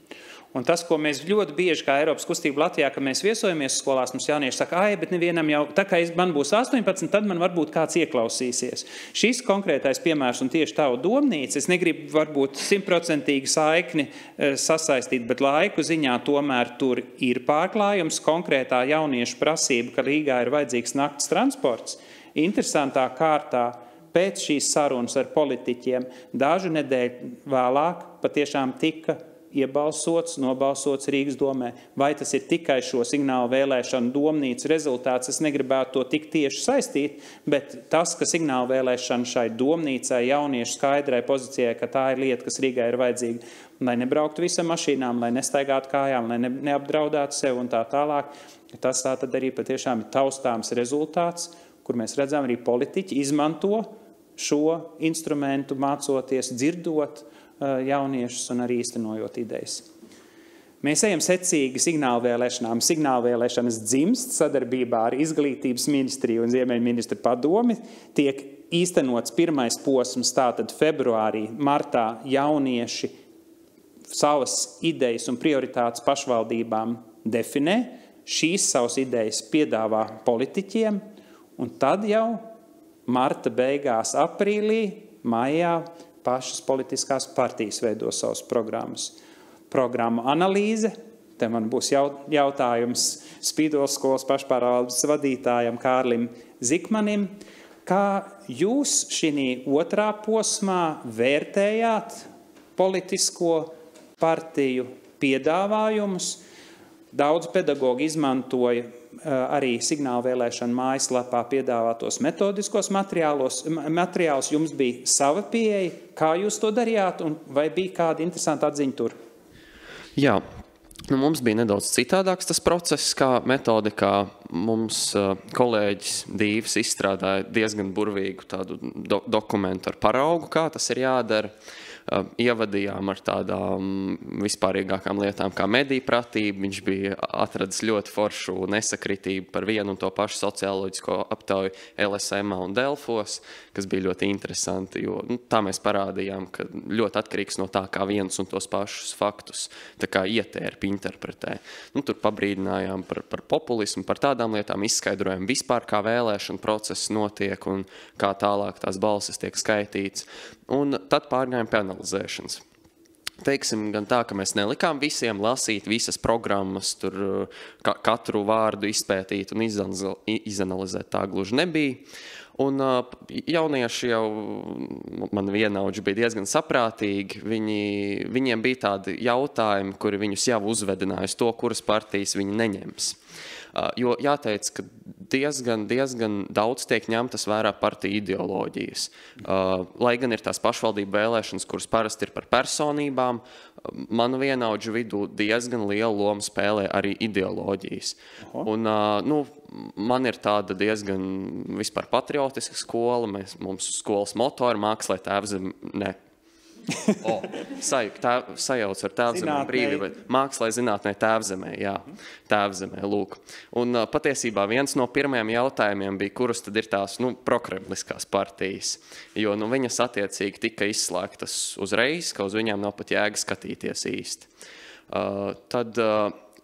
Un tas, ko mēs ļoti bieži kā Eiropas kustība Latvijā, ka mēs viesojamies skolās, mums jaunieši saka, bet nevienam jau, tā kā man būs 18, tad man varbūt kāds ieklausīsies. Šis konkrētais piemērs un tieši tavu domnīca, es negribu varbūt 100% saikni sasaistīt, bet laiku ziņā tomēr tur ir pārklājums, konkrētā jauniešu prasība, ka Rīgā ir vajadzīgs nakts transports. Interesantā kārtā pēc šīs sarunas ar politiķiem dažu nedēļu vēlāk patiešām tika iebalsots, nobalsots Rīgas domē. Vai tas ir tikai šo signālu vēlēšanu domnīcu rezultāts, es negribētu to tik tieši saistīt, bet tas, ka signālu vēlēšana šai domnīcai jauniešu skaidrai pozīcijai, ka tā ir lieta, kas Rīgai ir vajadzīga, lai nebrauktu visam mašīnām, lai nestaigātu kājām, lai neapdraudētu sev un tā tālāk, tas tā tad arī patiešām ir taustāms rezultāts, kur mēs redzam arī politiķi izmanto šo instrumentu, mācoties, dzirdot jauniešus un arī īstenojot idejas. Mēs ejam secīgi signālvēlēšanām. Signālvēlēšanas dzimst sadarbībā ar Izglītības ministriju un Ziemeļministru padomi. Tiek īstenots pirmais posms, tātad februārī, martā jaunieši savas idejas un prioritātes pašvaldībām definē. Šīs savas idejas piedāvā politiķiem, un tad jau marta beigās, aprīlī, maijā pašas politiskās partijas veido savas programmas. Programmu analīze, te man būs jautājums Spīdoles skolas pašpārvaldes vadītājam Kārlim Zikmanim. Kā jūs šī otrā posmā vērtējāt politisko partiju piedāvājumus? Daudz pedagogi izmantoja arī signālu vēlēšanu mājaslapā piedāvātos metodiskos materiālus. Jums bija sava pieeja, kā jūs to darījāt, un vai bija kāda interesanta atziņa tur? Jā, mums bija nedaudz citādāks tas process, kā metodikā. Mums kolēģis Dīvs izstrādāja diezgan burvīgu tādu dokumentu ar paraugu, kā tas ir jādara. Ievadījām ar tādām vispārīgākām lietām kā mediju pratība. Viņš bija atradis ļoti foršu nesakritību par vienu un to pašu socioloģisko aptauju LSM un Delfos, kas bija ļoti interesanti, jo tā mēs parādījām, ka ļoti atkarīgs no tā, kā viens un tos pašus faktus tā kā ietērpi interpretē. Tur pabrīdinājām par populismu, par tādām lietām, izskaidrojām vispār, kā vēlēšana process notiek un kā tālāk tās balsis tiek skaitīts. Un tad pārņēma pie analizēšanas. Teiksim gan tā, ka mēs nelikām visiem lasīt visas programmas, tur katru vārdu izpētīt un izanalizēt, tā gluži nebija. Un jaunieši jau, man vienaudži bija diezgan saprātīgi, viņiem bija tādi jautājumi, kuri viņus jau uzvedināja uz to, kuras partijas viņi neņems. Jo jāteic, ka diezgan daudz tiek ņemtas vērā partiju ideoloģijas. Lai gan ir tās pašvaldību vēlēšanas, kuras parasti ir par personībām, manu vienaudžu vidū diezgan lielu lomu spēlē arī ideoloģijas. Un, man ir tāda diezgan vispār patriotiska skola, mums skolas moto ir mākslē tēvzem, ne. Sajauc ar tēvzemē brīvību. Mākslē zinātnē tēvzemē, jā. Tēvzemē, lūk. Un patiesībā viens no pirmajiem jautājumiem bija, kuras tad ir tās, prokremliskās partijas. Jo, viņas attiecīgi tika izslēgtas uzreiz, ka uz viņām nav pat jēga skatīties īsti.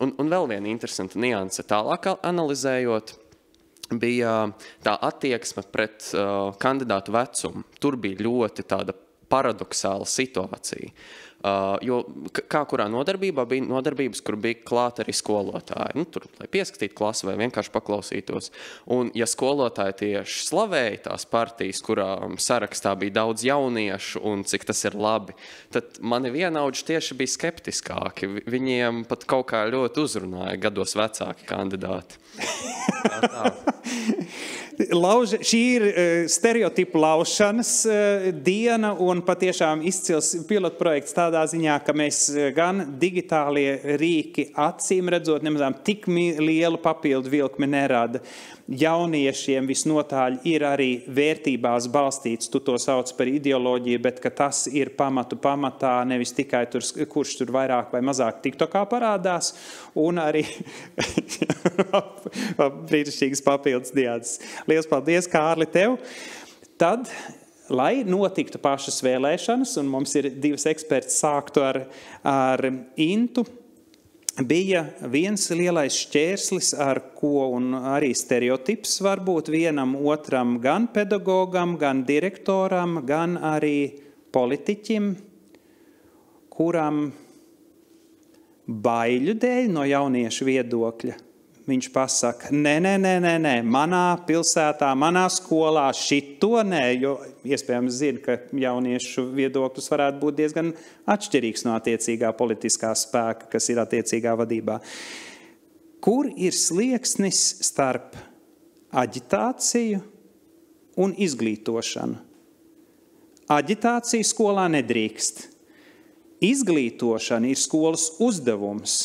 Un vēl viena interesanta nianse tālāk analizējot, bija tā attieksme pret kandidātu vecumu. Tur bija ļoti tāda paradoxāla situācija. Jo kā kurā nodarbībā bija nodarbības, kur bija klāt arī skolotāji. Tur, lai pieskatītu klasi vai vienkārši paklausītos. Un ja skolotāji tieši slavēja tās partijas, kurā sarakstā bija daudz jauniešu un cik tas ir labi, tad mani vienaudži tieši bija skeptiskāki. Viņiem pat kaut kā ļoti uzrunāja gados vecāki kandidāti. Tā. Šī ir stereotipu laušanas diena un patiešām izcils pilotprojekts tādā ziņā, ka mēs gan digitālie rīki acīm redzot nemazām tik lielu papildu vilkmi nerada. Jauniešiem visnotaļ ir arī vērtībās balstīts, tu to sauc par ideoloģiju, bet ka tas ir pamatā, nevis tikai tur, kurš tur vairāk vai mazāk TikTokā parādās, un arī brīnišķīgas papildus diādes. Liels paldies, Kārli, tev! Tad, lai notiktu pašas vēlēšanas, un mums ir divas eksperti sāktu ar Intu, bija viens lielais šķērslis, ar ko un arī stereotips var būt vienam otram gan pedagogam, gan direktoram, gan arī politiķim, kuram baiļu dēļ no jauniešu viedokļa. Viņš pasaka, nē, manā pilsētā, manā skolā šito nē, jo iespējams zina, ka jauniešu viedoklis varētu būt diezgan atšķirīgs no attiecīgā politiskā spēka, kas ir attiecīgā vadībā. Kur ir slieksnis starp aģitāciju un izglītošanu? Aģitācija skolā nedrīkst. Izglītošana ir skolas uzdevums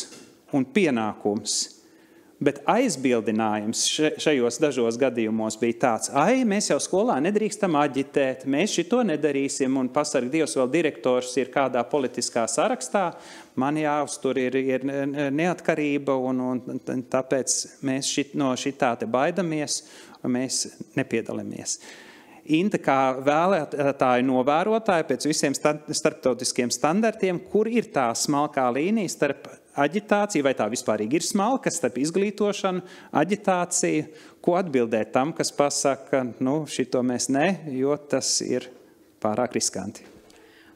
un pienākums. Bet aizbildinājums šajos dažos gadījumos bija tāds, mēs jau skolā nedrīkstam aģitēt, mēs šito nedarīsim, un pasarg Dievs vēl direktors ir kādā politiskā sarakstā, man jāuztur ir neatkarība, un tāpēc mēs no šitā te baidamies, un mēs nepiedalāmies. Inta kā vēlētāju novērotāji pēc visiem starptautiskiem standartiem, kur ir tā smalkā līnija starp aģitāciju, vai tā vispārīgi ir smalka, starp izglītošanu, aģitāciju, ko atbildēt tam, kas pasaka, šito mēs ne, jo tas ir pārāk riskanti.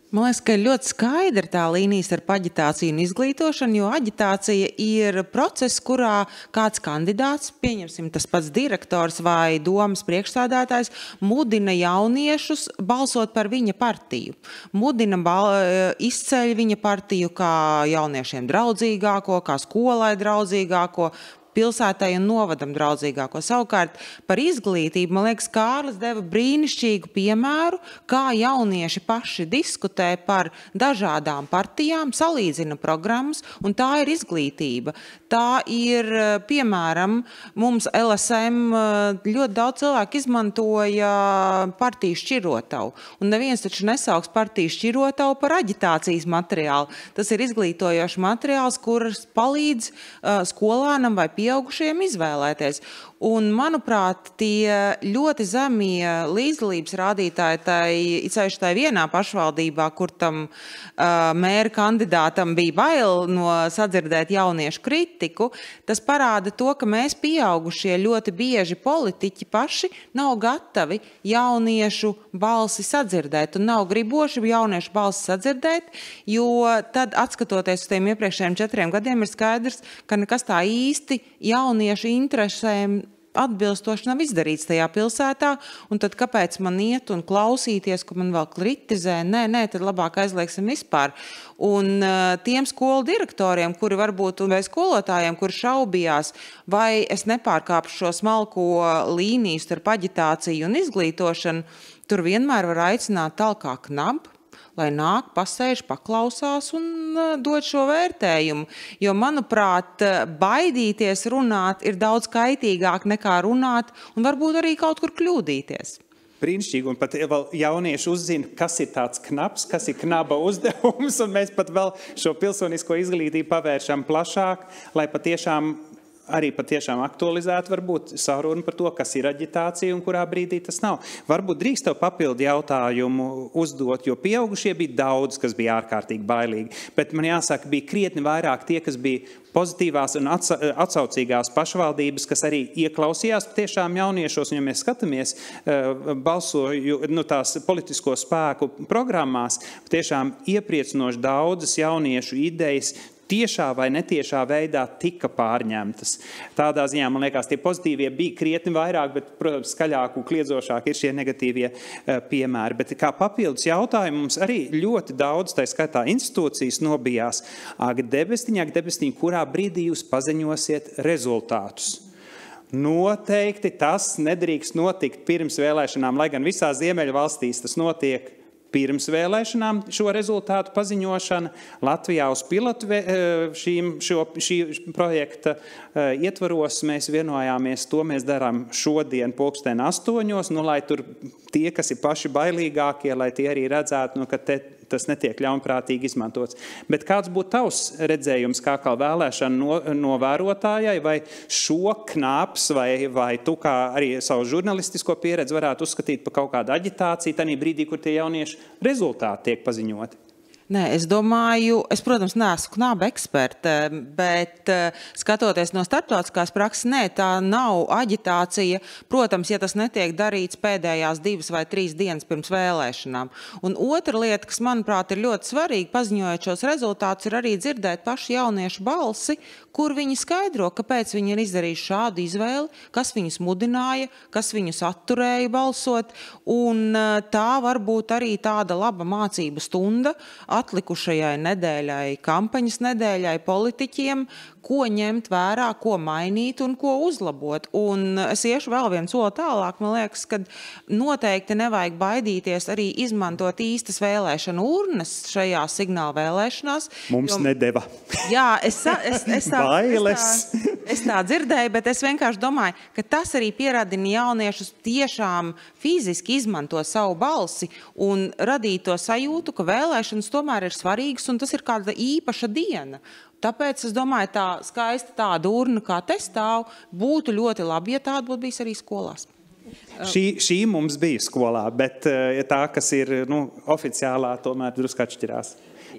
Man liekas, ka ir ļoti skaidra tā līnija starp aģitāciju un izglītošanu, jo aģitācija ir process, kurā kāds kandidāts, pieņemsim tas pats direktors vai domas priekšsādātājs, mudina jauniešus balsot par viņa partiju. Mudina izceļ viņa partiju kā jauniešiem draudzīgāko, kā skolai draudzīgāko, pilsētai un novadam draudzīgāko. Savukārt par izglītību, man liekas, Kārlis deva brīnišķīgu piemēru, kā jaunieši paši diskutē par dažādām partijām, salīdzina programmas, un tā ir izglītība. Tā ir, piemēram, mums LSM ļoti daudz cilvēku izmantoja partiju šķirotavu, un neviens taču nesauks partiju šķirotavu par aģitācijas materiālu. Tas ir izglītojošs materiāls, kurš palīdz skolānam vai pieaugušiem izvēlēties. Un, manuprāt, tie ļoti zemie līdzdalības rādītāji, ceļš tai vienā pašvaldībā, kur tam mēra kandidātam bija bail no sadzirdēt jauniešu kritiku, tas parāda to, ka mēs pieaugušie ļoti bieži politiķi paši nav gatavi jauniešu balsi sadzirdēt un nav griboši jauniešu balsi sadzirdēt, jo tad, atskatoties uz tiem iepriekšējiem 4 gadiem, ir skaidrs, ka nekas tā īsti jauniešu interesēm atbilstoši nav izdarīts tajā pilsētā, un tad kāpēc man iet un klausīties, ka man vēl kritizē? Nē, tad labāk aizliegsim vispār. Un tiem skolu direktoriem, kuri varbūt, vai skolotājiem, kuri šaubījās, vai es nepārkāpšu šo smalko līniju starp aģitāciju un izglītošanu, tur vienmēr var aicināt talkā Knab, lai nāk, pasēž, paklausās un dod šo vērtējumu. Jo, manuprāt, baidīties runāt ir daudz kaitīgāk nekā runāt un varbūt arī kaut kur kļūdīties. Brīnišķīgi, un pat vēl jaunieši uzzina, kas ir tāds knabs, kas ir knaba uzdevums, un mēs pat vēl šo pilsonisko izglītību pavēršam plašāk, lai patiešām aktualizētu varbūt sarunu par to, kas ir aģitācija un kurā brīdī tas nav. Varbūt drīkst tev papildu jautājumu uzdot, jo pieaugušie bija daudz, kas bija ārkārtīgi bailīgi, bet man jāsaka, bija krietni vairāk tie, kas bija pozitīvās un atsaucīgās pašvaldības, kas arī ieklausījās tiešām jauniešos, un ja mēs skatāmies tās politisko spēku programmās, tiešām iepriecinoši daudzas jauniešu idejas tiešā vai netiešā veidā tika pārņemtas. Tādā ziņā, man liekas, tie pozitīvie bija krietni vairāk, bet, protams, skaļāk un kliedzošāk ir šie negatīvie piemēri. Bet kā papildus jautājumu mums arī ļoti daudz, tā skaitā institūcijas nobijās. Ak, debestiņ, kurā brīdī jūs paziņosiet rezultātus? Noteikti tas nedrīkst notikt pirms vēlēšanām, lai gan visās Ziemeļvalstīs tas notiek pirms vēlēšanām šo rezultātu paziņošana. Latvijā uz pilotu šī projekta ietvaros mēs vienojāmies, to mēs darām šodien 8:00, lai tur tie, kas ir paši bailīgākie, lai tie arī redzētu, ka tas netiek ļaunprātīgi izmantots. Bet kāds būtu tavs redzējums kā vēlēšana novērotājai, vai šo knāps, vai tu kā arī savu žurnalistisko pieredzi varētu uzskatīt par kaut kādu aģitāciju tajā brīdī, kur tie jaunieši rezultāti tiek paziņoti? Nē, es domāju, protams, neesmu knaba eksperte, bet skatoties no starptautiskās prakses, nē, tā nav aģitācija. Protams, ja tas netiek darīts pēdējās 2 vai 3 dienas pirms vēlēšanām. Un otra lieta, kas, manuprāt, ir ļoti svarīga, paziņojot šos rezultātus, ir arī dzirdēt pašu jauniešu balsi, kur viņi skaidro, kāpēc viņi ir izdarījuši šādu izvēli, kas viņus mudināja, kas viņus atturēja balsot. Un tā var būt arī tāda laba mācību stunda atlikušajai nedēļai, kampaņas nedēļai politiķiem, ko ņemt vērā, ko mainīt un ko uzlabot. Un es iešu vēl vienu soli tālāk. Man liekas, ka noteikti nevajag baidīties arī izmantot īstas vēlēšanu urnas šajās signāla vēlēšanās. Mums nedeva. Jā, es tā dzirdēju, bet es vienkārši domāju, ka tas arī pierādina jauniešus tiešām fiziski izmanto savu balsi un radīt to sajūtu, ka vēlēšanas tomēr ir svarīgas un tas ir kāda īpaša diena. Tāpēc es domāju, tā skaista tāda urna, kā te stāv, būtu ļoti labi, ja tāda būtu bijis arī skolās. Šī mums bija skolā, bet tā, kas ir oficiālā, tomēr drusku atšķirās.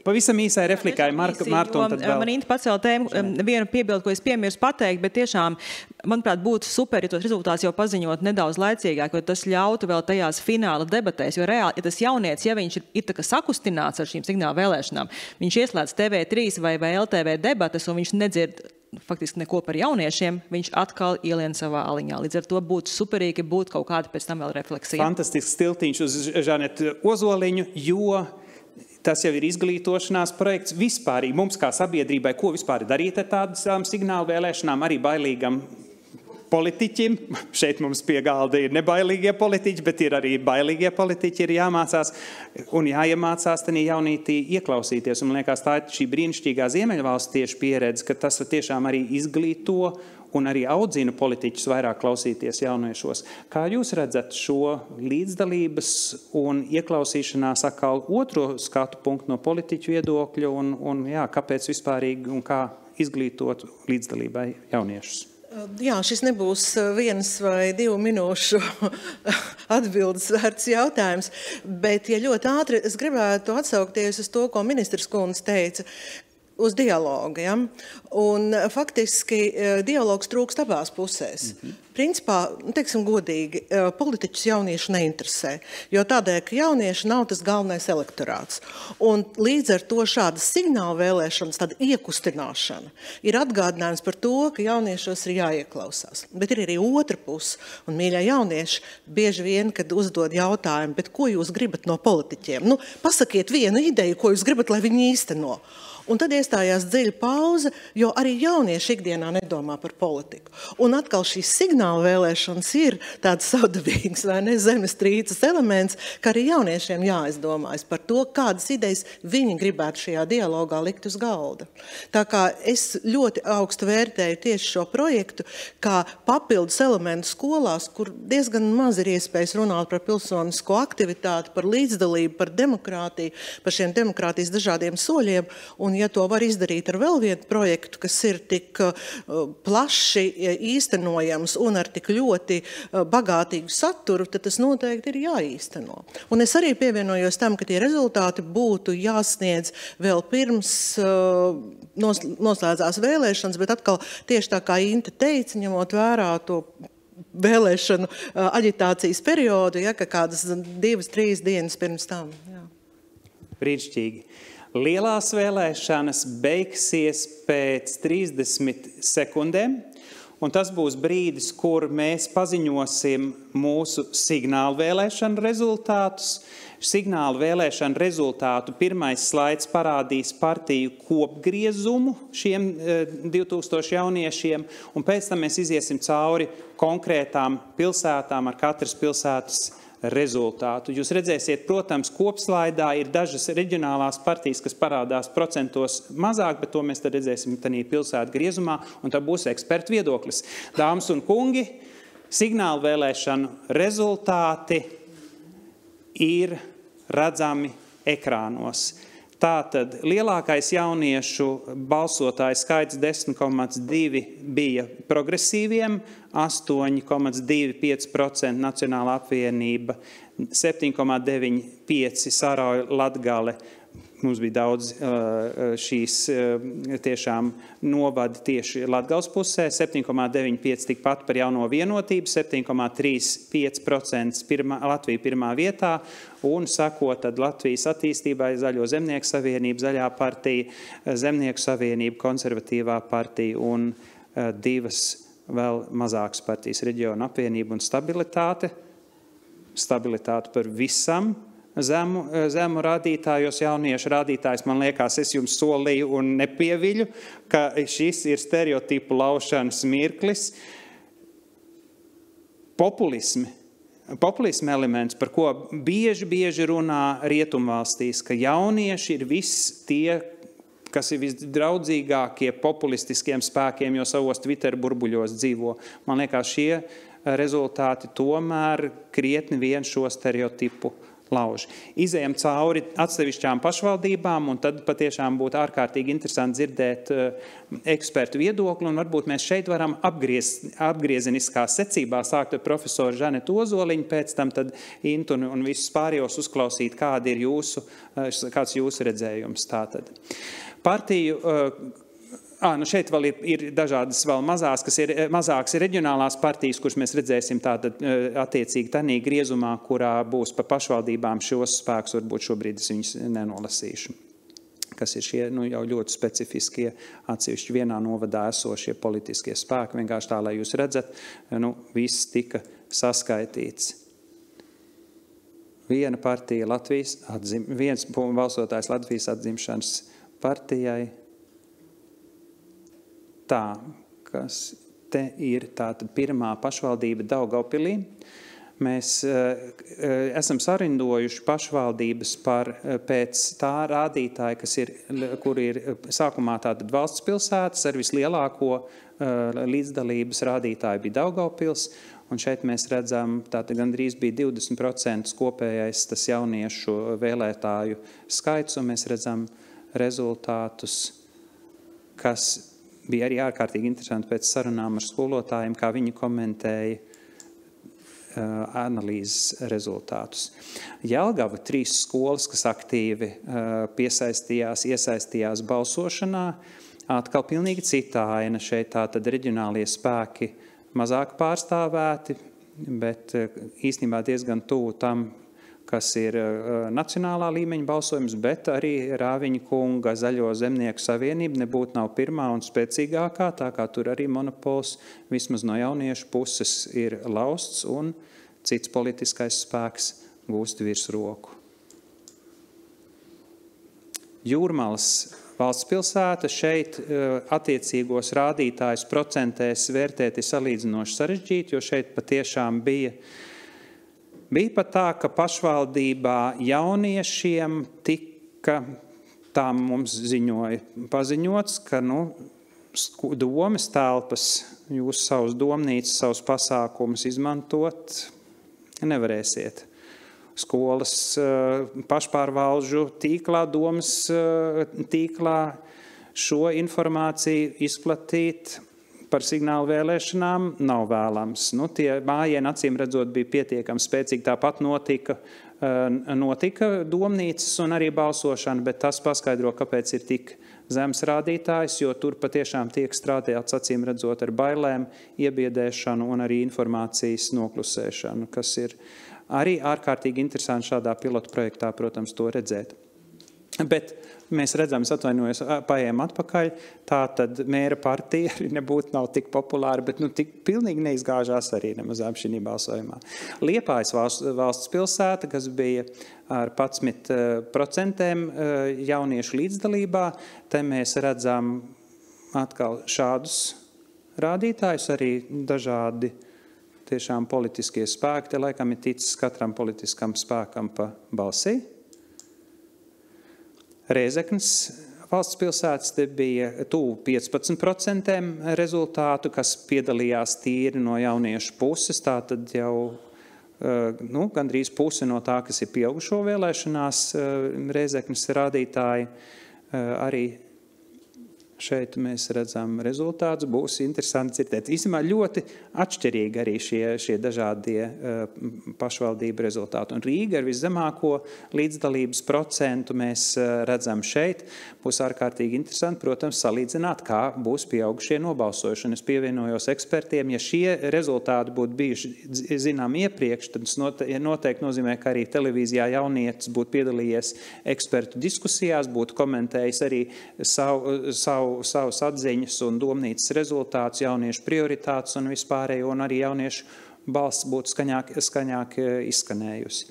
Pavisam īsai replikai, Marta, un tad vēl. Man Inta pacēla tēmu, vienu piebildu, ko es piemirstu pateikt, bet tiešām, manuprāt, būtu super, ja tos rezultātus jau paziņot nedaudz laicīgāk, jo tas ļautu vēl tajās fināla debatēs, jo reāli, ja tas jaunietis, ja viņš ir tā kā sakustināts ar šīm signāla vēlēšanām, viņš ieslēdz TV3 vai LTV debates, un viņš nedzird faktiski neko par jauniešiem, viņš atkal ielien savā aliņā. Līdz ar to būtu superīgi, būtu kaut kāda pēc tam vēl refleksija. Fantastisks stiltiņš uz Žanetu Ozoliņu, jo tas jau ir izglītošanās projekts vispārīgi. Mums kā sabiedrībai, ko vispār darīt ar tādām signālu vēlēšanām, arī bailīgam politiķim. Šeit mums pie galda ir nebailīgie politiķi, bet ir arī bailīgie politiķi, ir jāmācās un jāiemācās tad jaunītī ieklausīties. Un man liekas, tā ir šī brīnišķīgā Ziemeļvalsts tieši pieredze, ka tas tiešām arī izglīto un arī audzina politiķus vairāk klausīties jauniešos. Kā jūs redzat šo līdzdalības un ieklausīšanās atkal otro skatu punktu no politiķu viedokļa un kāpēc vispārīgi un kā izglītot līdzdalībai jauniešus? Jā, šis nebūs 1 vai 2 minūšu atbildes vērts jautājums, bet, ja ļoti ātri, es gribētu atsaukties uz to, ko ministrs kundze teica. uz dialogu. Ja? Un faktiski dialogs trūkst abās pusēs. Principā, teiksim godīgi, politiķus jaunieši neinteresē, jo tādēļ, ka jaunieši nav tas galvenais elektorāts. Un līdz ar to šādas signāla vēlēšanas, tāda iekustināšana, ir atgādinājums par to, ka jauniešos ir jāieklausās. Bet ir arī otra puse, un mīļā jaunieši bieži vien, kad uzdod jautājumu, bet ko jūs gribat no politiķiem? Nu, pasakiet vienu ideju, ko jūs gribat, lai viņi īsteno. Un tad iestājās dziļa pauze, jo arī jaunieši ikdienā nedomā par politiku. Un atkal šīs signāla vēlēšanas ir tāds savdabīgs, vai ne, zemestrīces elements, ka arī jauniešiem jāizdomājas par to, kādas idejas viņi gribētu šajā dialogā likt uz galda. Tā kā es ļoti augstu vērtēju tieši šo projektu, kā papildus elementu skolās, kur diezgan maz ir iespējas runāt par pilsonisko aktivitāti, par līdzdalību, par demokrātiju, par šiem demokrātijas dažādiem soļiem. Un ja to var izdarīt ar vēl vienu projektu, kas ir tik plaši īstenojams un ar tik ļoti bagātīgu saturu, tad tas noteikti ir jāīsteno. Un es arī pievienojos tam, ka tie rezultāti būtu jāsniedz vēl pirms noslēdzās vēlēšanas, bet atkal tieši tā kā Inte teica, ņemot vērā to vēlēšanu aģitācijas periodu, ja, ka kādas 2-3 dienas pirms tam. Jā. Brīnišķīgi. Lielās vēlēšanas beigsies pēc 30 sekundēm, un tas būs brīdis, kur mēs paziņosim mūsu signālu vēlēšanu rezultātus. Signālu vēlēšanu rezultātu pirmais slaids parādīs partiju kopgriezumu šiem 2000 jauniešiem, un pēc tam mēs iziesim cauri konkrētām pilsētām ar katras pilsētas rezultātu. Jūs redzēsiet, protams, kopslaidā ir dažas reģionālās partijas, kas parādās procentos mazāk, bet to mēs tad redzēsim tādā pilsētu griezumā, un tā būs ekspertu viedoklis. Dāmas un kungi, signālu vēlēšanu rezultāti ir redzami ekrānos. Tātad lielākais jauniešu balsotāju skaits 10,2 bija progresīviem, 8,25% Nacionāla apvienība, 7,95% Sarauja Latgale. Mums bija daudz šīs tiešām novadi tieši Latgales pusē, 7,95% tikpat par Jauno vienotību, 7,35% Latvija pirmā vietā, un sakot tad Latvijas attīstībai Zaļo zemnieku savienību, Zaļā partija, Zemnieku savienība, Konservatīvā partija un divas vēl mazākas partijas Reģiona apvienība un Stabilitāte. Stabilitāte par visam. Zemu rādītājos, jauniešu rādītājs, man liekas, es jums solīju un nepieviļu, ka šis ir stereotipu laušanas mirklis. Populisma elements, par ko bieži runā rietumvalstīs, ka jaunieši ir viss tie, kas ir visdraudzīgākie populistiskiem spēkiem, jo savos Twitter burbuļos dzīvo. Man liekas, šie rezultāti tomēr krietni vien šo stereotipu lauž. Izejam cauri atsevišķām pašvaldībām, un tad patiešām būtu ārkārtīgi interesanti dzirdēt ekspertu viedokli, un varbūt mēs šeit varam apgriezeniskā secībā sākt ar profesoru Žanetu Ozoliņu, pēc tam tad Intu un visus pārējos uzklausīt, kāds jūsu redzējums tātad. Partiju šeit vēl ir dažādas vēl mazākas reģionālās partijas, kuras mēs redzēsim tātad attiecīgi tanī griezumā, kurā būs pa pašvaldībām šos spēkus, varbūt šobrīd es viņus nenolasīšu. Kas ir šie jau ļoti specifiskie atsevišķi vienā novadā esošie politiskie spēki, vienkārši tā, lai jūs redzat, viss tika saskaitīts. Viena partija viens balsotājs Latvijas atzimšanas partijai. Tā, kas te ir tātad pirmā pašvaldība Daugavpilī. Mēs esam sarindojuši pašvaldības pēc tā rādītāja, kur ir sākumā tātad valsts pilsētas ar vislielāko līdzdalības rādītāju bija Daugavpils, un šeit mēs redzam, tātad gandrīz bija 20% kopējais tas jauniešu vēlētāju skaits, un mēs redzam rezultātus, kas bija arī ārkārtīgi interesanti pēc sarunām ar skolotājiem, kā viņi komentēja analīzes rezultātus. Jelgava 3 skolas, kas aktīvi iesaistījās balsošanā, atkal pilnīgi cita aina. Šeit tātad reģionālie spēki mazāk pārstāvēti, bet īstenībā diezgan tuvu tam, kas ir nacionālā līmeņa balsojums, bet arī Rāviņa kunga Zaļo zemnieku savienība nebūtu nav pirmā un spēcīgākā, tā kā tur arī monopols vismaz no jauniešu puses ir lausts un cits politiskais spēks gūst virsroku. Jūrmalas valsts pilsēta šeit attiecīgos rādītājus procentēs vērtēt ir salīdzinoši sarežģīti, jo šeit patiešām bija pat tā, ka pašvaldībā jauniešiem tika, tā mums paziņots, ka domes telpas, jūs savus domnīcas, savus pasākumus izmantot nevarēsiet. Skolas pašpārvalžu tīklā, domas tīklā šo informāciju izplatīt par signālu vēlēšanām nav vēlams. Tie mājieni, acīm redzot, bija pietiekami spēcīgi. Tāpat notika domnīcas un arī balsošana, bet tas paskaidro, kāpēc ir tik zems rādītājs, jo tur patiešām tiek strādāts, acīm redzot, ar bailēm, iebiedēšanu un arī informācijas noklusēšanu, kas ir arī ārkārtīgi interesanti šādā pilotu projektā, protams, to redzēt. Bet mēs redzam, es atvainojos, paējām atpakaļ, tā tad mēra partija nebūtu nav tik populāra, bet tik pilnīgi neizgāžās arī nemazām šī balsojumā. Liepājas valsts pilsēta, kas bija ar 11% jauniešu līdzdalībā, te mēs redzam atkal šādus rādītājus, arī dažādi tiešām politiskie spēki, te laikam ir ticis katram politiskam spēkam pa balsī. Rēzeknes valsts pilsētas te bija tuvu 15% rezultātu, kas piedalījās tīri no jauniešu puses, tātad jau gandrīz puse no tā, kas ir pieaugušo vēlēšanās, Rēzeknes rādītāji arī šeit mēs redzam rezultātus, būs interesanti dzirdēt. Īstenībā ļoti atšķirīgi arī šie dažādie pašvaldību rezultāti. Un Rīga ar viszemāko līdzdalības procentu mēs redzam šeit. Būs ārkārtīgi interesanti, protams, salīdzināt, kā būs pieaugušie nobalsošana. Es pievienojos ekspertiem. Ja šie rezultāti būtu bijuši zinām iepriekš, tad noteikti nozīmē, ka arī televīzijā jaunietis būtu piedalījies ekspertu diskusijās, būtu komentējis arī savus atziņas un domnīcas rezultātus, jauniešu prioritātus un vispārējo, un arī jauniešu balss būtu skaņāk izskanējusi.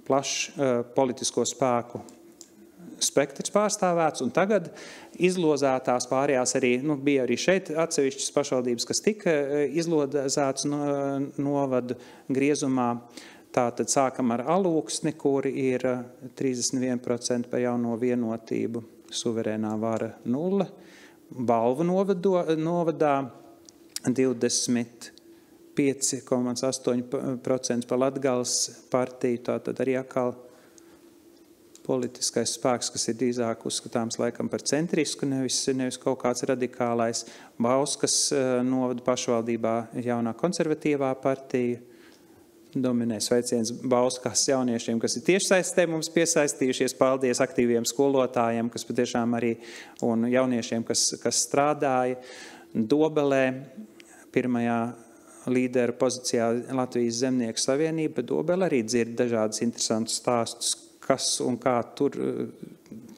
Plašs politisko spēku spektrs pārstāvēts, un tagad izlozētās pārējās arī, bija arī šeit atsevišķas pašvaldības, kas tika izlozētas novadu griezumā. Tātad sākam ar Alūksni, kur ir 31% par jauno vienotību. Suverēnā vara 0, Balvu novadā 25,8% par Latgales partiju, tātad arī atkal politiskais spēks, kas ir drīzāk uzskatāms laikam par centrisku, nevis kaut kāds radikālais. Bauskas novada pašvaldībā jaunā konservatīvā partija. Dominē sveiciens Bauskas jauniešiem, kas ir tiešsaistē mums piesaistījušies. Paldies aktīviem skolotājiem, kas patiešām arī, un jauniešiem, kas strādāja. Dobelē pirmajā līderu pozīcijā Latvijas zemnieku savienība. Dobele arī dzird dažādas interesantus stāstus, kas un kā tur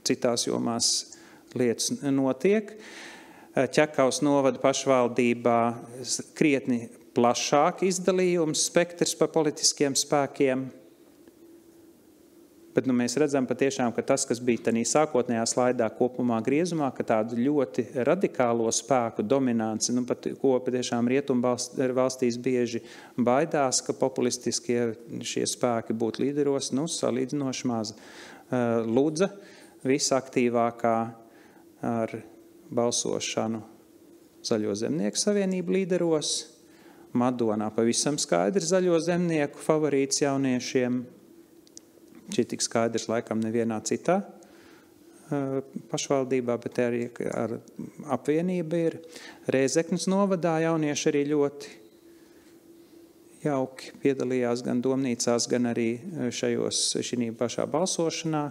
citās jomās lietas notiek. Ķekaus novada pašvaldībā krietni plašāk izdalījums, spektrs par politiskiem spēkiem. Bet mēs redzam patiešām, ka tas, kas bija tādā sākotnējā slaidā kopumā griezumā, ka tādu ļoti radikālo spēku dominanci, ko patiešām rietumvalstīs bieži baidās, ka populistiskie šie spēki būtu līderos, salīdzinoši maza. Ludza visaktīvākā ar balsošanu Zaļo zemnieku savienību līderos. Madonā pavisam skaidrs Zaļo zemnieku favorīts jauniešiem. Šī tik skaidrs laikam nevienā citā pašvaldībā, bet arī ar apvienību ir. Rēzeknes novadā jaunieši arī ļoti jauki piedalījās gan domnīcās, gan arī šī pašā balsošanā.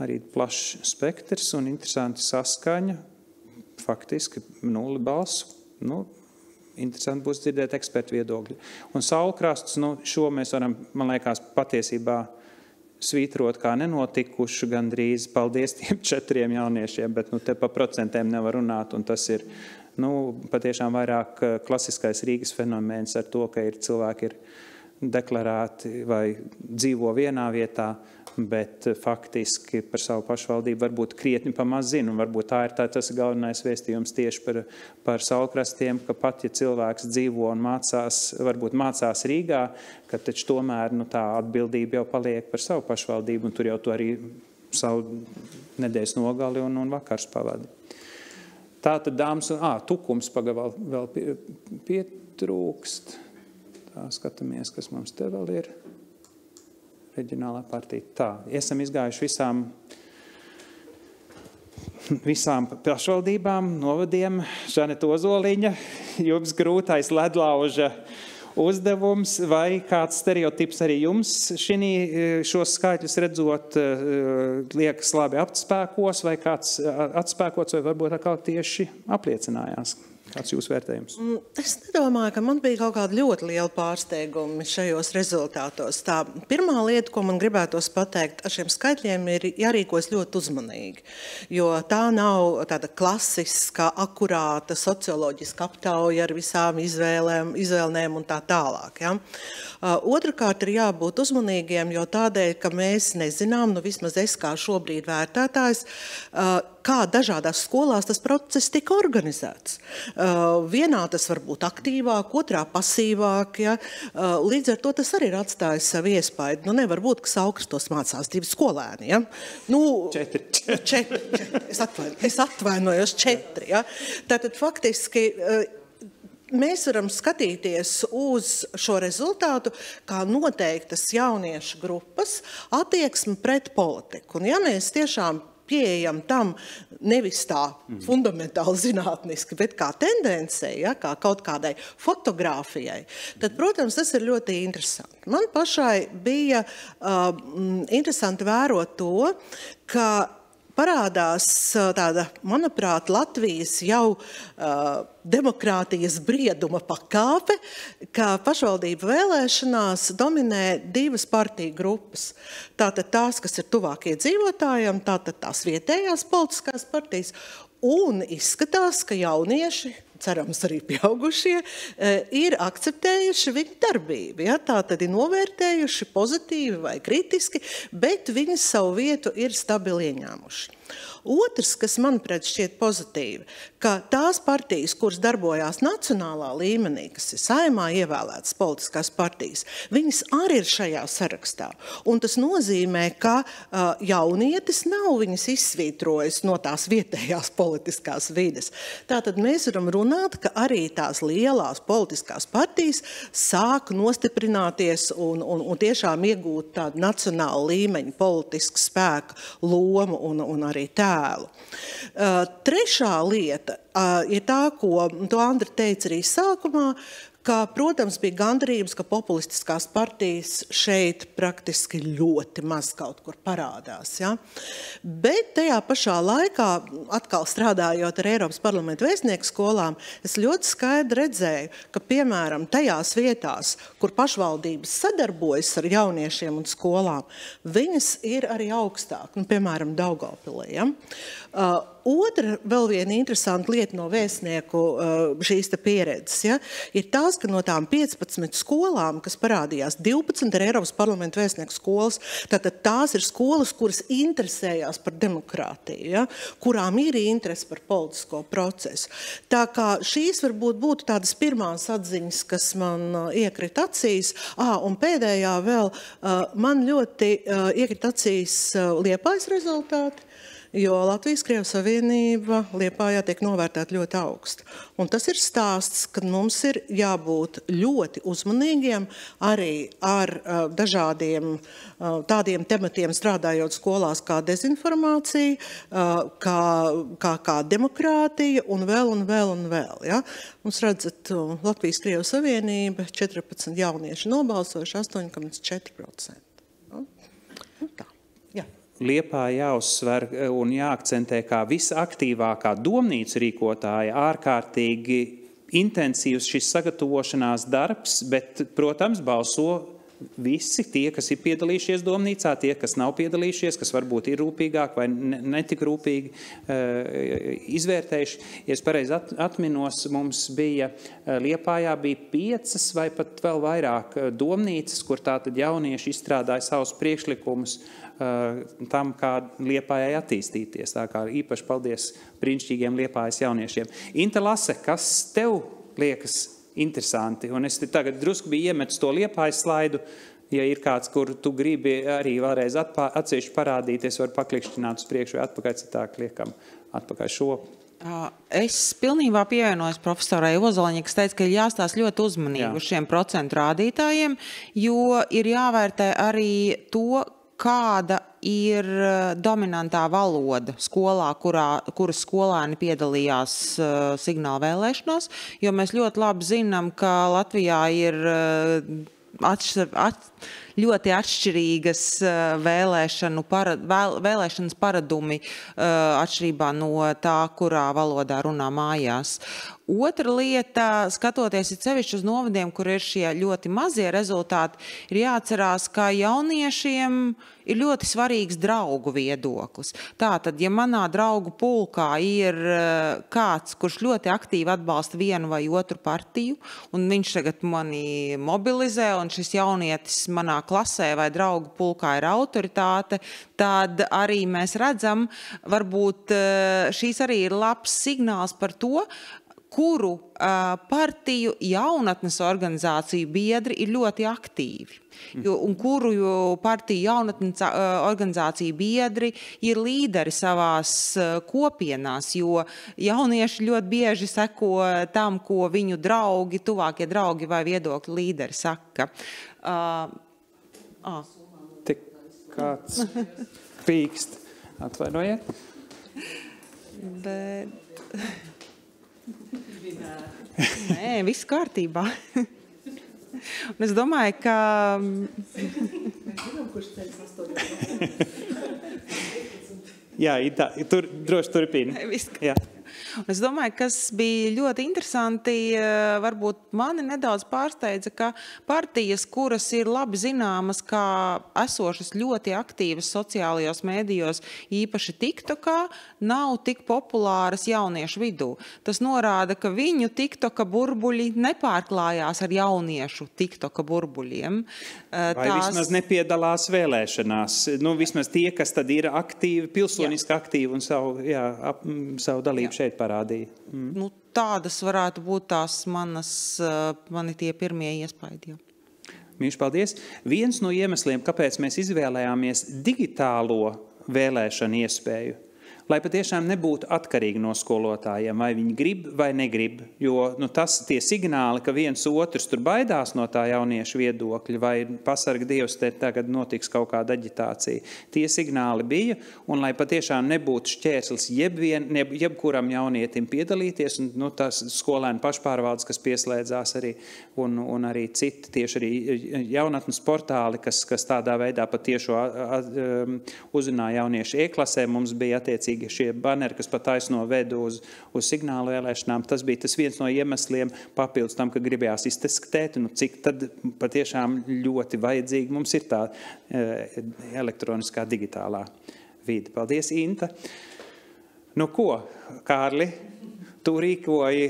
Arī plašs spektrs un interesanti saskaņa. Faktiski 0 balsu. Interesanti būs dzirdēt ekspertu viedokļi. Un Saulkrasts, šo mēs varam, man liekas, patiesībā svītrot kā nenotikušu gandrīz. Paldies tiem 4 jauniešiem, bet te pa procentiem nevar runāt. Un tas ir patiešām vairāk klasiskais Rīgas fenomens ar to, ka cilvēki ir deklarēti vai dzīvo vienā vietā, bet faktiski par savu pašvaldību varbūt krietni pamaz zina. Un varbūt tas ir galvenais vēstījums tieši par Saulkrastiem, ka pat, ja cilvēks dzīvo un varbūt mācās Rīgā, ka taču tomēr tā atbildība jau paliek par savu pašvaldību, un tur jau tu arī savu nedēļas nogali un vakars pavadi. Tātad, dāmas un tukums vēl pietrūkst. Tā skatāmies, kas mums te vēl ir. Reģionālā partija. Tā, esam izgājuši visām pašvaldībām, novadiem. Žaneta Ozoliņa, jums grūtais ledlauža uzdevums, vai kāds stereotips arī jums šos skaitļus redzot liekas labi atspēkos, vai kāds atspēkots, vai varbūt atkal tieši apliecinājās? Kāds jūs vērtējums? Es nedomāju, ka man bija kaut kāda ļoti liela pārsteigumi šajos rezultātos. Tā pirmā lieta, ko man gribētos pateikt, ar šiem skaitļiem ir jārīkojas ļoti uzmanīgi, jo tā nav tāda klasiska, akurāta socioloģiska aptauja ar visām izvēlēm un tā tālāk. Ja? Otrakārt ir jābūt uzmanīgiem, jo tādēļ, ka mēs nezinām, vismaz es kā šobrīd vērtētājs, kā dažādās skolās tas process tika organizēts. Vienā tas var būt aktīvāk, otrā pasīvāk. Ja? Līdz ar to tas arī ir atstājis savu iespaidu. Nevar būt, ka Saulkrastos mācās 2 skolēni. Ja? 4. Es atvainojos 4. Ja? Tātad faktiski mēs varam skatīties uz šo rezultātu kā noteiktas jauniešu grupas attieksmi pret politiku. Un ja mēs tiešām pieejam tam nevis tā fundamentāli zinātniski, bet kā tendencei, ja, kā kaut kādai fotogrāfijai, tad, protams, tas ir ļoti interesanti. Man pašai bija interesanti vērot to, ka parādās tāda, manuprāt, Latvijas jau demokrātijas brieduma pakāpe, ka pašvaldību vēlēšanās dominē 2 partiju grupas. Tātad tās, kas ir tuvāk iedzīvotājiem, tātad tās vietējās politiskās partijas, un izskatās, ka jaunieši, cerams arī pieaugušie, ir akceptējuši viņu darbību. Ja? Tātad ir novērtējuši pozitīvi vai kritiski, bet viņi savu vietu ir stabili ieņēmuši. Otrs, kas manuprāt šķiet pozitīvi, ka tās partijas, kuras darbojās nacionālā līmenī, kas ir Saeimā ievēlētas politiskās partijas, viņas arī ir šajā sarakstā. Un tas nozīmē, ka jaunietis nav viņas izsvītrojis no tās vietējās politiskās vides. Tātad mēs varam runāt, ka arī tās lielās politiskās partijas sāk nostiprināties un tiešām iegūt tādu nacionālu līmeņu politisku spēku lomu un arī tēlu. Trešā lieta ir tā, ko to Andra teica arī sākumā, ka, protams, bija gandarījums, ka populistiskās partijas šeit praktiski ļoti maz kaut kur parādās. Ja? Bet tajā pašā laikā, atkal strādājot ar Eiropas parlamenta vēstnieku skolām, es ļoti skaidri redzēju, ka, piemēram, tajās vietās, kur pašvaldības sadarbojas ar jauniešiem un skolām, viņas ir arī augstāk, piemēram, Daugavpilī. Ja? Otra vēl viena interesanta lieta no vēstnieku šīs pieredzes, ja, ir tās, ka no tām 15 skolām, kas parādījās, 12 ir Eiropas parlamenta vēstnieku skolas, tātad tās ir skolas, kuras interesējās par demokrātiju, ja, kurām ir interese par politisko procesu. Tā kā šīs varbūt būtu tādas pirmās atziņas, kas man iekrita acīs. Un pēdējā vēl man ļoti iekrita acīs Liepājas rezultāti. jo Latvijas-Krievijas Savienība Liepājā tiek novērtēta ļoti augsti. Un tas ir stāsts, ka mums ir jābūt ļoti uzmanīgiem arī ar dažādiem tādiem tematiem strādājot skolās kā dezinformācija, kā demokrātija un vēl. Ja? Mums redzat, Latvijas-Krievijas Savienība 14 jaunieši nobalsojuši 8,4%. Tā. Jā. Liepā jāuzsver un jāakcentē kā visaktīvākā domnīcu rīkotāja ārkārtīgi intensīvs šis sagatavošanās darbs, bet, protams, balso visi tie, kas ir piedalījušies domnīcā, tie, kas nav piedalījušies, kas varbūt ir rūpīgāk vai netik rūpīgi izvērtējuši. Ja es pareizi atminos, mums bija Liepājā bija 5 vai pat vēl vairāk domnīcas, kur tātad jaunieši izstrādāja savus priekšlikumus tam, kā Liepājai attīstīties. Tā kā īpaši paldies brīnišķīgiem Liepājas jauniešiem. Inta Lase, kas tev liekas interesanti? Un es tagad drusku biju iemetis to Liepājas slaidu. Ja ir kāds, kur tu gribi arī vēlreiz atsevišķi parādīties, var paklikšķināt uz priekšu vai atpakaļ citāk liekam atpakaļ šo. Es pilnībā pievienojos profesorai Ozoliņai, kas teica, ka ir jāstāsta ļoti uzmanīgi uz šiem procentu rādītājiem, jo ir jāvērtē arī to, kāda ir dominantā valoda skolā, kuras skolēni piedalījās signāla vēlēšanās, jo mēs ļoti labi zinām, ka Latvijā ir ļoti atšķirīgas vēlēšanas paradumi atšķirībā no tā, kurā valodā runā mājās. Otra lieta, skatoties sevišķi uz novadiem, kur ir šie ļoti mazie rezultāti, ir jāatcerās, ka jauniešiem ir ļoti svarīgs draugu viedoklis. Tātad, ja manā draugu pulkā ir kāds, kurš ļoti aktīvi atbalsta vienu vai otru partiju, un viņš tagad mani mobilizē, un šis jaunietis manā klasē vai draugu pulkā ir autoritāte, tad arī mēs redzam, varbūt šīs arī ir labs signāls par to, kuru partiju jaunatnes organizāciju biedri ir ļoti aktīvi. Un kuru partiju jaunatnes organizāciju biedri ir līderi savās kopienās, jo jaunieši ļoti bieži seko tam, ko viņu draugi, tuvākie draugi vai viedokļu līderi saka. Tik kāds pīkst. Atvainojiet. Nē, viss kārtībā. Un es domāju, ka... Jā, droši turpina. Jā. Es domāju, kas bija ļoti interesanti, varbūt mani nedaudz pārsteidza, ka partijas, kuras ir labi zināmas, kā esošas ļoti aktīvas sociālajos mēdījos, īpaši TikTokā, nav tik populāras jauniešu vidū. Tas norāda, ka viņu TikToka burbuļi nepārklājās ar jauniešu TikToka burbuļiem. Vai vismaz nepiedalās vēlēšanās. Nu, vismaz tie, kas tad ir aktīvi, pilsoniski aktīvi un savu dalību šeit parādīja. Nu, tādas varētu būt tās mani tie pirmie iespaidi. Mīļš, paldies. Viens no iemesliem, kāpēc mēs izvēlējāmies digitālo vēlēšanu iespēju, lai patiešām nebūtu atkarīgi no skolotājiem, vai viņi grib vai negrib, jo tie signāli, ka viens otrs tur baidās no tā jauniešu viedokļa, vai pasarga Dievs, te tagad notiks kaut kāda aģitācija. Tie signāli bija, un lai patiešām nebūtu šķērslis jebkuram jaunietim piedalīties, un tās skolēnu pašpārvaldes, kas pieslēdzās arī, un arī citi, tieši arī jaunatnes portāli, kas tādā veidā patiešo uzrunāja jauniešu e-klasē, mums bija attiecīgi šie baneri, kas pat taisno vedu uz signālu vēlēšanām. Tas bija tas viens no iemesliem papildus tam, ka gribējās iztestēt, cik tad patiešām ļoti vajadzīgi mums ir tā elektroniskā digitālā vide. Paldies, Inta. Nu ko, Kārli, tu rīkoji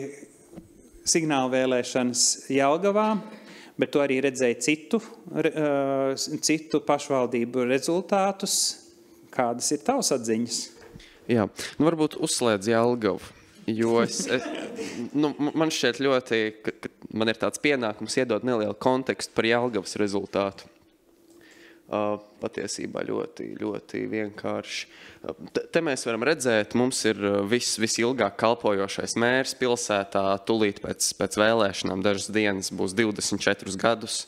signālu vēlēšanas Jelgavā, bet tu arī redzēji citu pašvaldību rezultātus. Kādas ir tavas atziņas? Jā, varbūt uzslēdz Jelgavu, jo man šķiet ļoti, ka man ir tāds pienākums iedot nelielu kontekstu par Jelgavas rezultātu. patiesībā ļoti vienkārši. Te mēs varam redzēt, mums ir visilgāk kalpojošais mērs pilsētā, tūlīt pēc vēlēšanām dažas dienas būs 24 gadus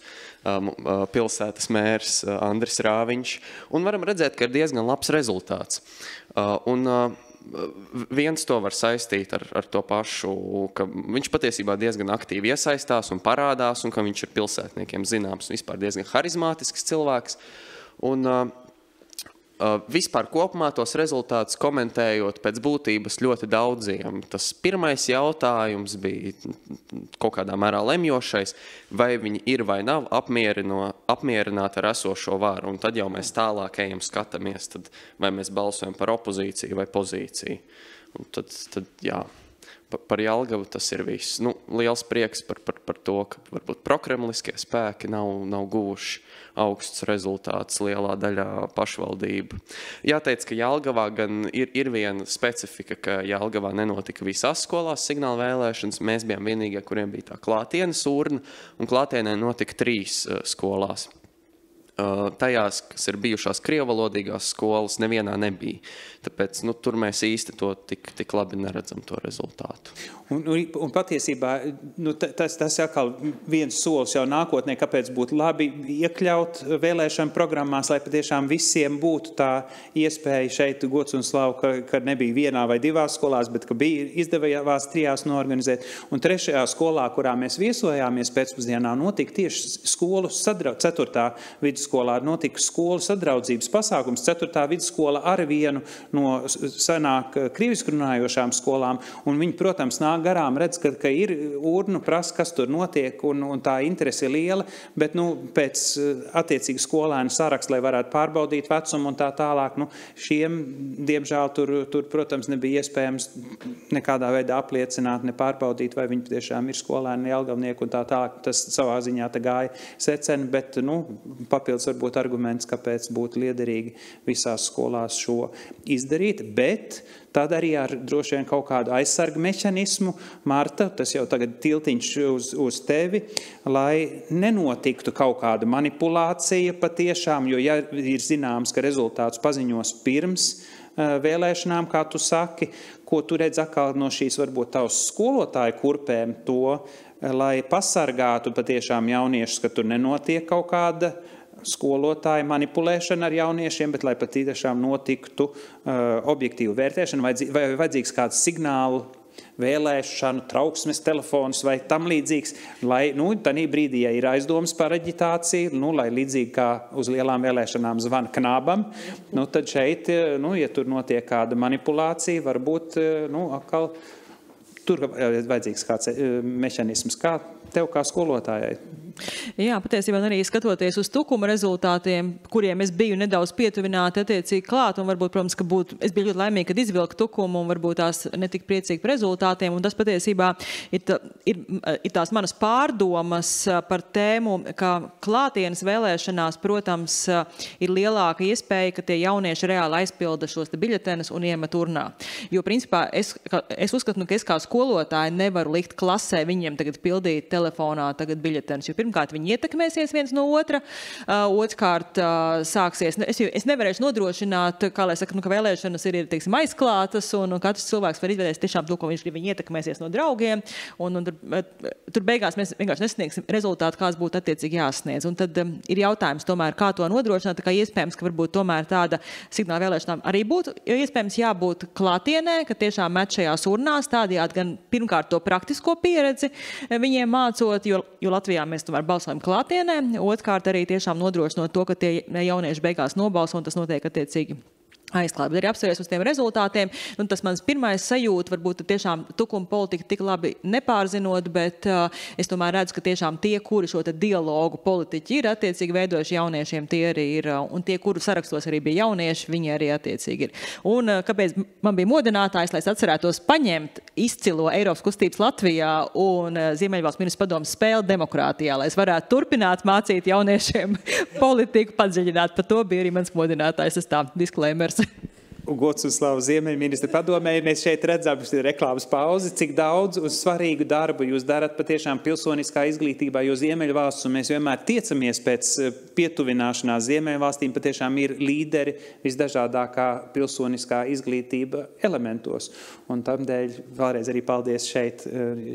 pilsētas mērs Andris Rāviņš, un varam redzēt, ka ir diezgan labs rezultāts. Un viens to var saistīt ar to pašu, ka viņš patiesībā diezgan aktīvi iesaistās un parādās, un ka viņš ir pilsētniekiem zināms un vispār diezgan harizmātisks cilvēks. Un vispār kopumā tos rezultātus komentējot pēc būtības ļoti daudziem. Tas pirmais jautājums bija kaut kādā mērā lemjošais, vai viņi ir vai nav apmierināti ar esošo varu. Un tad jau mēs tālāk ejam skatāmies, tad vai mēs balsojam par opozīciju vai pozīciju. Un tad jā, par Jelgavu tas ir viss. Nu, liels prieks par to, ka varbūt prokremliskie spēki nav guvuši augstus rezultātus lielā daļā pašvaldību. Jāteic, ka Jelgavā gan ir viena specifika, ka Jelgavā nenotika visās skolās signāla vēlēšanas. Mēs bijām vienīgie, kuriem bija tā klātienes urna, un klātienē notika 3 skolās. Tajās, kas ir bijušās krievalodīgās skolas, nevienā nebija. Tāpēc tur mēs īsti to tik labi neredzam to rezultātu. Un patiesībā tas atkal viens solis jau nākotnē, kāpēc būtu labi iekļaut vēlēšanu programmās, lai patiešām visiem būtu tā iespēja šeit gods un slavu, ka nebija vienā vai 2 skolās, bet ka bija izdevējās 3 noorganizēt. Un 3. skolā, kurā mēs viesojāmies pēcpusdienā, notika tieši skolu 4. vidusskolā notika skolu sadraudzības pasākums. 4. vidusskola ar vienu no senāk krievisku runājošām skolām, un viņi, protams, nāk garām, redz, ka ir urnu prasa, kas tur notiek, un tā interese ir liela, bet pēc attiecīgi skolēnu saraksta, lai varētu pārbaudīt vecumu un tā tālāk, šiem, diemžēl, tur, protams, nebija iespējams nekādā veidā apliecināt, ne pārbaudīt, vai viņi tiešām ir skolēni, jelgavnieki un tā tālāk. Tas savā ziņā tā gāja seceni, bet, papildus varbūt arguments, kāpēc būtu liederīgi visās skolās šo izdarīt, bet tad arī ar droši vien kaut kādu aizsargu mehānismu. Marta, tas jau tagad tiltiņš uz tevi, lai nenotiktu kaut kāda manipulācija patiešām, jo ja ir zināms, ka rezultātus paziņos pirms vēlēšanām, kā tu saki, ko tu redz atkal no šīs varbūt tavas skolotāju kurpēm to, lai pasargātu patiešām jauniešus, ka tur nenotiek kaut kāda skolotāja manipulēšana ar jauniešiem, bet lai pat tiešām notiktu objektīvu vērtēšanu, vai vajadzīgs kāds signālu vēlēšanu, trauksmes telefons vai tam līdzīgs, lai, tanī brīdī, ja ir aizdomas par aģitāciju, lai līdzīgi kā uz lielām vēlēšanām zvana knābam, tad šeit, ja tur notiek kāda manipulācija, varbūt, atkal tur vajadzīgs kāds mehānisms, kā tev kā skolotājai. Jā, patiesībā arī skatoties uz tukuma rezultātiem, kuriem es biju nedaudz pietuvināti attiecīgi klāt, un varbūt, protams, ka es biju ļoti laimīgi, kad izvilku tukumu, un varbūt tās netik priecīgi par rezultātiem, un tas patiesībā ir tās manas pārdomas par tēmu, ka klātienes vēlēšanās, protams, ir lielāka iespēja, ka tie jaunieši reāli aizpilda šos te biļetenus un iemet urnā. Jo, principā, es uzskatu, ka es kā skolotāji nevaru likt klasē viņiem tagad pildīt telefonā tagad biļetenus, jo pirmkārt viņi ietekmēsies viens no otra, otrkārt sāksies. Es nevarēšu nodrošināt, kā lai saka, ka vēlēšanas ir, teiksim, aizklātas, un katrs cilvēks var izvēlēties tiešām to, ko viņš grib, viņi ietekmēsies no draugiem, un tur beigās mēs vienkārši nesniegsim rezultātu, kāds būtu attiecīgi jāsniedz. Un tad ir jautājums tomēr, kā to nodrošināt, tā kā iespējams, ka varbūt tomēr tāda signāla vēlēšanām arī būtu, jo iespējams jābūt klātienē, ka tiešām met šajās urnās, tādējādi gan pirmkārt to praktisko pieredzi viņiem mācot, jo Latvijā mēs tomēr balsojam klātienē, otrkārt arī tiešām nodrošinot to, ka tie jaunieši beigās nobalso, un tas notiek attiecīgi aizklāt. Bet arī apsvēries uz tiem rezultātiem, un tas mans pirmais sajūta, varbūt tiešām tukuma politika tik labi nepārzinot, bet es tomēr redzu, ka tiešām tie, kuri šo te dialogu politiķi ir attiecīgi veidojuši jauniešiem, tie arī ir, un tie, kuru sarakstos arī bija jaunieši, viņi arī attiecīgi ir. Un kāpēc man bija modinātājs, lai es atcerētos paņemt izcilo Eiropas kustības Latvijā un Ziemeļvalsts ministru padomes spēli demokrātijā, lai es varētu turpināt mācīt jauniešiem politiku, padziļināt. Par to bija arī mans modinātājs, tas tā disclaimers. Gods un slavu Ziemeļministra padomē, mēs šeit redzam reklāmas pauzi, cik daudz un svarīgu darbu jūs darat patiešām pilsoniskā izglītībā, jo Ziemeļvalsts, un mēs vienmēr tiecamies pēc pietuvināšanās Ziemeļvalstīm, patiešām ir līderi visdažādākā pilsoniskā izglītība elementos. Un tamdēļ vēlreiz arī paldies šeit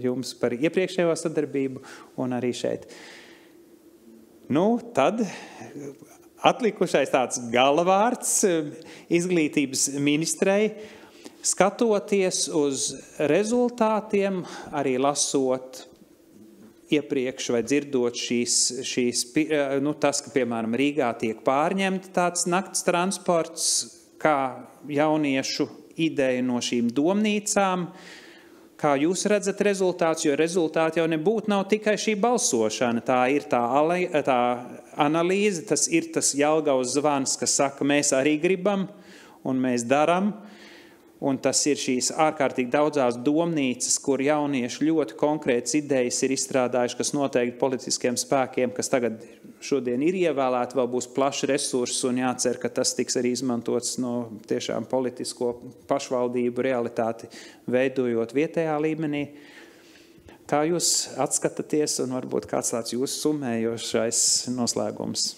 jums par iepriekšējo sadarbību un arī šeit. Nu, tad atlikušais tāds galavārds izglītības ministrei, skatoties uz rezultātiem, arī lasot iepriekš vai dzirdot tas, ka, piemēram, Rīgā tiek pārņemta tāds nakts transports, kā jauniešu ideja no šīm domnīcām. Kā jūs redzat rezultāts, jo rezultāti jau nebūtu nav tikai šī balsošana, tā ir tā analīze, tas ir tas Jelgavas zvans, kas saka, mēs arī gribam un mēs daram, un tas ir šīs ārkārtīgi daudzās domnīcas, kur jaunieši ļoti konkrētas idejas ir izstrādājuši, kas noteikti politiskiem spēkiem, kas tagad šodien ir ievēlēti, vēl būs plaši resursi un jācer, ka tas tiks arī izmantots no tiešām politisko pašvaldību realitāti veidojot vietējā līmenī. Kā jūs atskatāties un varbūt kāds tāds jūsu summējošais noslēgums?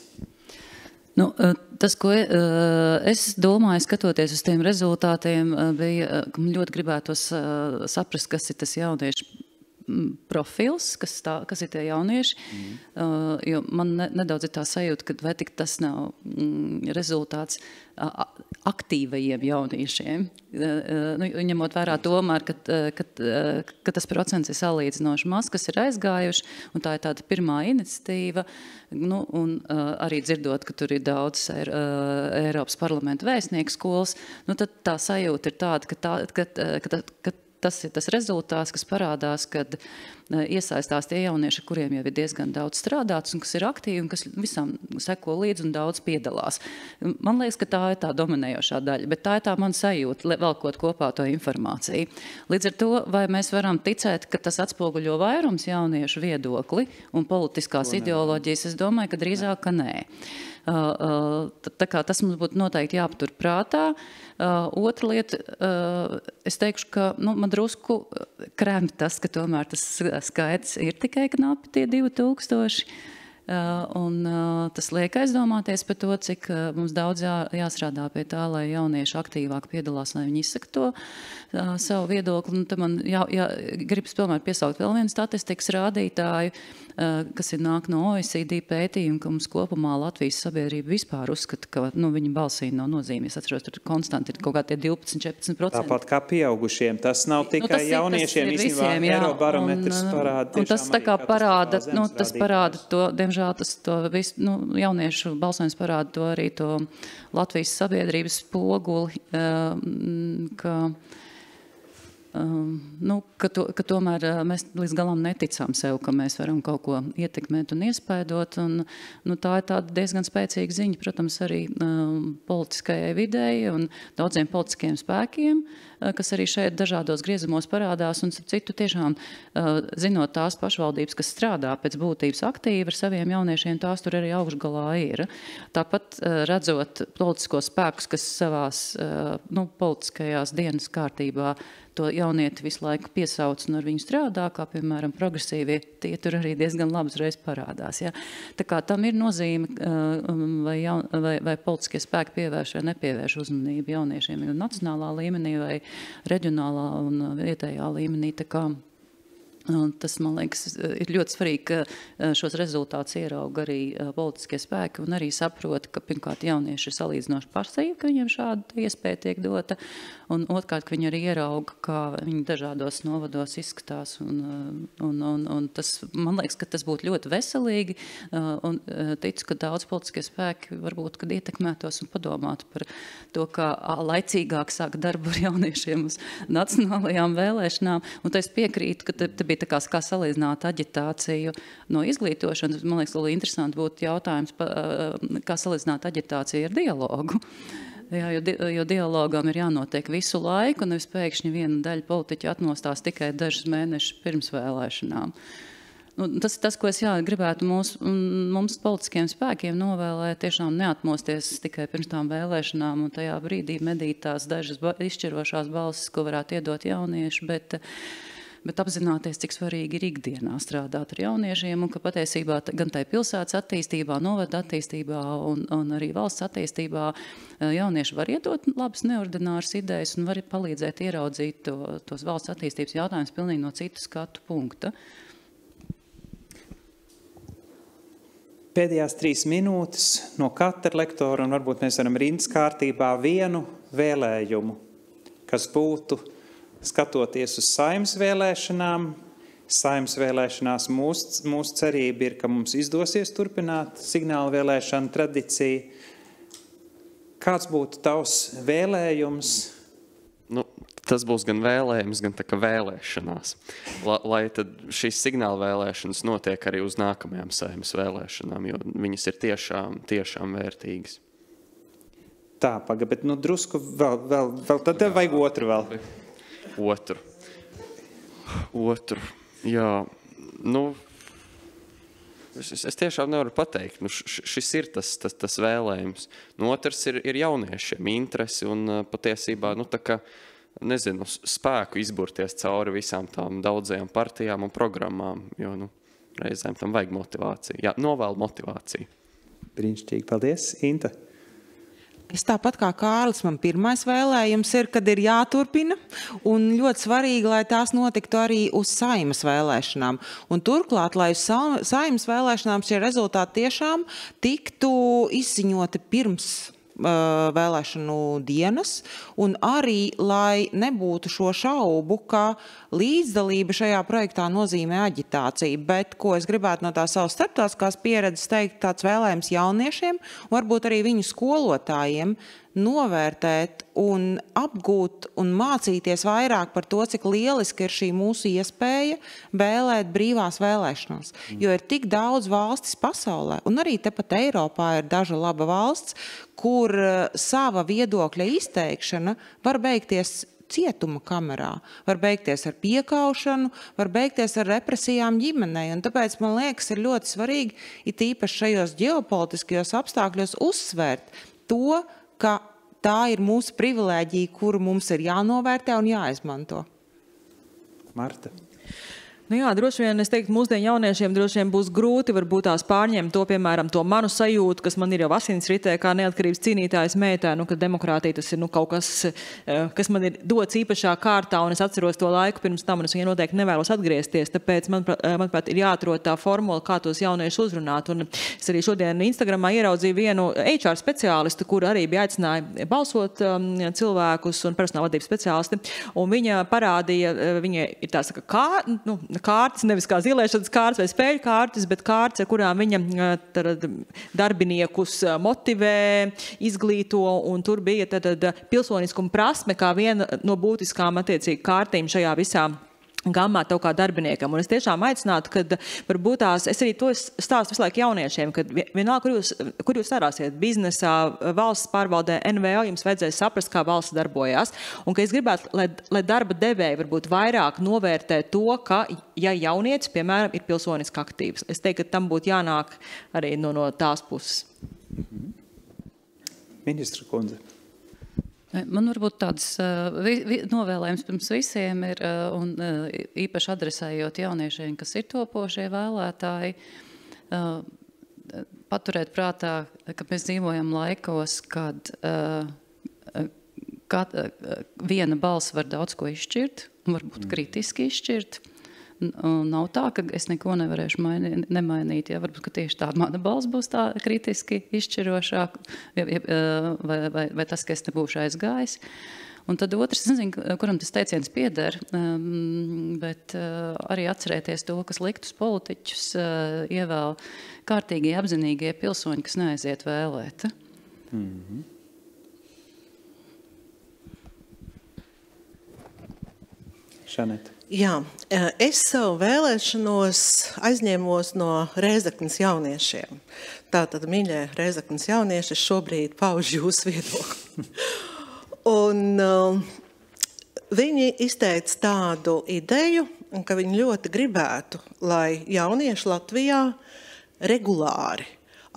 Nu, tas, ko es domāju, skatoties uz tiem rezultātiem, bija, ka man ļoti gribētos saprast, kas ir tas jauniešu profils, kas ir tie jaunieši, jo man nedaudz ir tā sajūta, ka vai tik tas nav rezultāts aktīvajiem jauniešiem. Ņemot vērā tomēr, ka tas procents ir salīdzinoši maz, kas ir aizgājuši, un tā ir tāda pirmā iniciatīva, un arī dzirdot, ka tur ir daudz Eiropas parlamenta vēstnieku skolas, tad tā sajūta ir tāda, ka tas ir tas rezultāts, kas parādās, kad iesaistās tie jaunieši, kuriem jau ir diezgan daudz strādāts un kas ir aktīvi un kas visam seko līdzi un daudz piedalās. Man liekas, ka tā ir tā dominējošā daļa, bet tā ir tā man sajūta, velkot kopā to informāciju. Līdz ar to, vai mēs varam ticēt, ka tas atspoguļo vairums jauniešu viedokli un politiskās ideoloģijas, es domāju, ka drīzāk, ka nē. Tā kā tas mums būtu noteikti jāpatur prātā. Otra lieta, es teikšu, ka man drusku krēm tas, ka tomēr tas skaits ir tikai knapi tie 2000. Un tas liek aizdomāties par to, cik mums daudz jāstrādā pie tā, lai jaunieši aktīvāk piedalās, lai viņi izsaka to savu viedokli. Un tad man gribas tomēr piesaukt vēl vienu statistikas rādītāju, kas ir nāk no OECD pētījuma, ka mums kopumā Latvijas sabiedrība vispār uzskata, ka viņa balsī nav nozīme. Es atceros, tur konstanti ir kaut kā tie 12-14%. Tāpat kā pieaugušiem. Tas nav tikai jauniešiem, īstenībā Eirobarometrs parāda. Un tas tā kā parāda, tas parāda to, diemžēl, tas to visu, jauniešu balsojums parāda to arī to Latvijas sabiedrības spoguli, ka tomēr mēs līdz galam neticām sev, ka mēs varam kaut ko ietekmēt un iespaidot. Un, tā ir tāda diezgan spēcīga ziņa, protams, arī politiskajai videi un daudziem politiskiem spēkiem, kas arī šeit dažādos griezumos parādās. Un, citu, tiešām, zinot tās pašvaldības, kas strādā pēc būtības aktīvi ar saviem jauniešiem, tās tur arī augšgalā ir. Tāpat redzot politiskos spēkus, kas savās politiskajās dienas kārtībā to jaunieti visu laiku piesauc un ar viņu strādā, kā, piemēram, progresīvie, tie tur arī diezgan labi uzreiz parādās. Ja? Tā kā tam ir nozīme, vai politiskie spēki pievērš vai nepievērš uzmanību jauniešiem, jo nacionālā līmenī vai reģionālā un vietējā līmenī. Tā kā tas, man liekas, ir ļoti svarīgi, ka šos rezultātus ierauga arī politiskie spēki un arī saprot, ka pirmkārt jaunieši ir salīdzinoši parsīvi, ka viņiem šāda iespēja tiek dota, un otrkārt, ka viņi arī ierauga, kā viņi dažādos novados izskatās, un tas, man liekas, ka tas būtu ļoti veselīgi, un ticu, ka daudz politiskie spēki varbūt, kad ietekmētos un padomātu par to, kā laicīgāk sāk darbu ar jauniešiem uz nacionālajām vēlēšanām, un es piekrītu, ka te bija tā kā salīdzināt aģitāciju no izglītošanas. Man liekas, ļoti interesanti būtu jautājums, kā salīdzināt aģitāciju ar dialogu. Jā, jo dialogam ir jānotiek visu laiku, un nevis pēkšņi viena daļa politiķi atmostās tikai dažus mēnešus pirms vēlēšanām. Tas ir tas, ko es gribētu mums politiskiem spēkiem novēlēt, tiešām neatmosties tikai pirms tām vēlēšanām un tajā brīdī medīt tās dažas izšķirošās balsis, ko varētu iedot jaunieši, bet apzināties, cik svarīgi ir ikdienā strādāt ar jauniešiem un ka patiesībā gan tai pilsētas attīstībā, novada attīstībā un arī valsts attīstībā jaunieši var iedot labas neordināras idejas un var palīdzēt ieraudzīt tos valsts attīstības jautājumus pilnīgi no citu skatu punkta. Pēdējās 3 minūtes no katra lektora, un varbūt mēs varam rindas kārtībā vienu vēlējumu, kas būtu, skatoties uz Saeimas vēlēšanām. Saeimas vēlēšanās mūsu cerība ir, ka mums izdosies turpināt signālu vēlēšanu tradīciju. Kāds būtu tavs vēlējums? Tas būs gan vēlējums, gan tā kā vēlēšanās. Lai tad šīs signāla vēlēšanas notiek arī uz nākamajām Saeimas vēlēšanām, jo viņas ir tiešām vērtīgas. Tā, bet drusku vēl tad tev vajag otru vēl. Otru. Jā, es tiešām nevaru pateikt. Šis ir tas vēlējums. Otrs ir jauniešiem interesi un patiesībā, tā kā, nezinu, spēku izburties cauri visām tām daudzajām partijām un programmām, jo, reizēm tam vajag motivāciju. Jā, novēlu motivāciju. Brīnišķīgi, paldies. Inta? Es tāpat kā Kārlis, man pirmais vēlējums ir, kad ir jāturpina, un ļoti svarīgi, lai tās notiktu arī uz Saeimas vēlēšanām. Un turklāt, lai uz Saeimas vēlēšanām šie rezultāti tiešām tiktu izziņoti pirms vēlēšanu dienas, un arī, lai nebūtu šo šaubu, ka līdzdalība šajā projektā nozīmē aģitāciju, bet, ko es gribētu no tā savas starptautiskās pieredzes teikt, tāds vēlējums jauniešiem, varbūt arī viņu skolotājiem, novērtēt un apgūt un mācīties vairāk par to, cik lieliski ir šī mūsu iespēja vēlēt brīvās vēlēšanās. Jo ir tik daudz valstis pasaulē, un arī tepat Eiropā ir daža laba valsts, kur sava viedokļa izteikšana var beigties cietuma kamerā, var beigties ar piekaušanu, var beigties ar represijām ģimenei. Un tāpēc, man liekas, ir ļoti svarīgi, it īpaši šajos ģeopolitiskajos apstākļos, uzsvērt to, ka tā ir mūsu privilēģija, kuru mums ir jānovērtē un jāizmanto. Marta? Jā, droši vien, es teiktu, mūsdienu jauniešiem droši vien būs grūti varbūt tās pārņemt to, piemēram, to manu sajūtu, kas man ir jau asinsritē, kā neatkarības cīnītājas meitē, ka demokrātija tas ir kaut kas, kas man ir dots īpašā kārtā, un es atceros to laiku pirms tam, un es viņai noteikti nevēlos atgriezties, tāpēc, manuprāt, ir jāatrod tā formula, kā tos jauniešus uzrunāt. Un es arī šodien Instagramā ieraudzīju vienu HR speciālistu, kur arī bija aicināja balsot cilvēkus un personāla vadības speciālisti, un viņa parādīja, viņa ir tā saka, kārtas, nevis kā zilēšanas kārtas vai spēļu kārtas, bet kārtas, ar kurām viņa darbiniekus motivē, izglīto, un tur bija pilsoniskuma prasme kā viena no būtiskām attiecīgi kārtīm šajā visā gammā tev kā darbiniekam. Un es tiešām aicinātu, kad varbūt tās, es arī to stāstu visu laiku jauniešiem, kad vienalga, kur jūs strādāsiet biznesā, valsts pārvaldē, NVO, jums vajadzēs saprast, kā valsts darbojās. Un ka es gribētu, lai darba devēji varbūt vairāk novērtē to, ka, ja jaunietis, piemēram, ir pilsoniski aktīvs. Es teiktu, ka tam būtu jānāk arī no tās puses. Ministra kundze. Man varbūt tāds novēlējums pirms visiem ir, un īpaši adresējot jauniešiem, kas ir topošie vēlētāji, paturēt prātā, ka mēs dzīvojam laikos, kad viena balss var daudz ko izšķirt, un varbūt kritiski izšķirt. Nav tā, ka es neko nevarēšu nemainīt. Ja, varbūt, ka tieši tā mana balss būs tā kritiski izšķirošāk, vai tas, ka es nebūšu aizgājis. Un tad otrs, es nezinu, kuram tas teiciens pieder, bet arī atcerēties to, kas liktus politiķus ievēl kārtīgie, apzinīgie pilsoņi, kas neaiziet vēlēt. Šaneta. Jā, es savu vēlēšanos aizņēmos no Rēzeknes jauniešiem. Tātad, mīļie Rēzeknes jaunieši, es šobrīd paužu jūsu viedokli. Un viņi izteica tādu ideju, un ka viņi ļoti gribētu, lai jaunieši Latvijā regulāri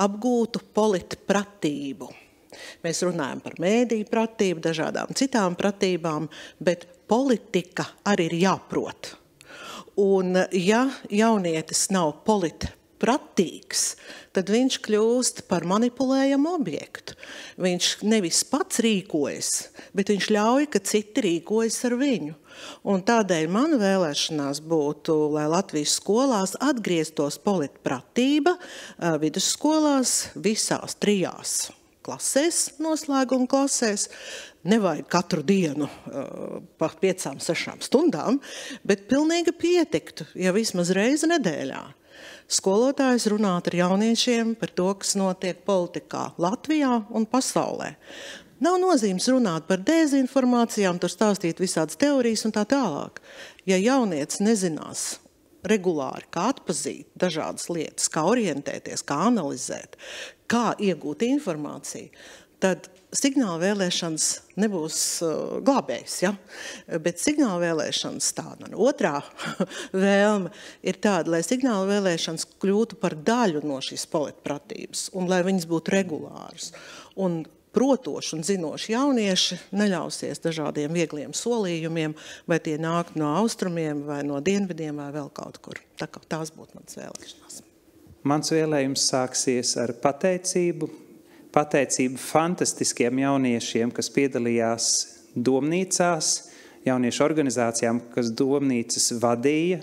apgūtu politpratību. Mēs runājam par mēdīju pratību, dažādām citām pratībām, bet politika arī ir jāprot. Un ja jaunietis nav politpratīgs, tad viņš kļūst par manipulējamu objektu. Viņš nevis pats rīkojas, bet viņš ļauj, ka citi rīkojas ar viņu. Un tādēļ man vēlēšanās būtu, lai Latvijas skolās atgrieztos politpratība vidusskolās visās 3 klasēs, noslēguma klasēs. Nevajag katru dienu pa 5-6 stundām, bet pilnīgi pietiktu, ja vismaz reizi nedēļā. Skolotājs runāt ar jauniešiem par to, kas notiek politikā Latvijā un pasaulē. Nav nozīmes runāt par dezinformācijām, tur stāstīt visādas teorijas un tā tālāk. Ja jaunietis nezinās regulāri, kā atpazīt dažādas lietas, kā orientēties, kā analizēt, kā iegūt informāciju, tad signāla vēlēšanas nebūs glābējs, ja? Bet signāla vēlēšanas tāda. Otrā vēlme ir tāda, lai signāla vēlēšanas kļūtu par daļu no šīs politpratības un lai viņas būtu regulāras. Un protoši un zinoši jaunieši neļausies dažādiem viegliem solījumiem, vai tie nāk no austrumiem, vai no dienvidiem, vai vēl kaut kur. Tā kā tās būtu mans vēlēšanās. Mans vēlējums sāksies ar pateicību fantastiskiem jauniešiem, kas piedalījās domnīcās, jauniešu organizācijām, kas domnīcas vadīja,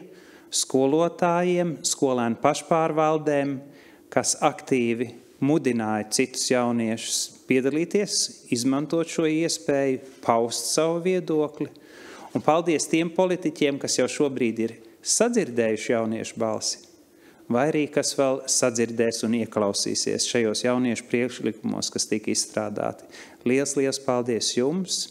skolotājiem, skolēnu pašpārvaldēm, kas aktīvi mudināja citus jauniešus piedalīties, izmantot šo iespēju, paust savu viedokli. Un paldies tiem politiķiem, kas jau šobrīd ir sadzirdējuši jauniešu balsi, vai arī kas vēl sadzirdēs un ieklausīsies šajos jauniešu priekšlikumos, kas tika izstrādāti. Liels paldies jums,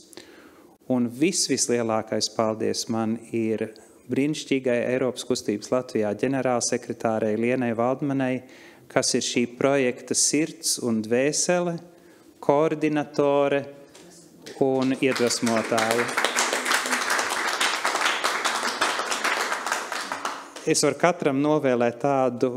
un vislielākais paldies man ir brīnišķīgai Eiropas kustības Latvijā ģenerālsekretārei Lienai Valdmanai, kas ir šī projekta sirds un dvēsele, koordinatore un iedvesmotāja. Es varu katram novēlēt tādu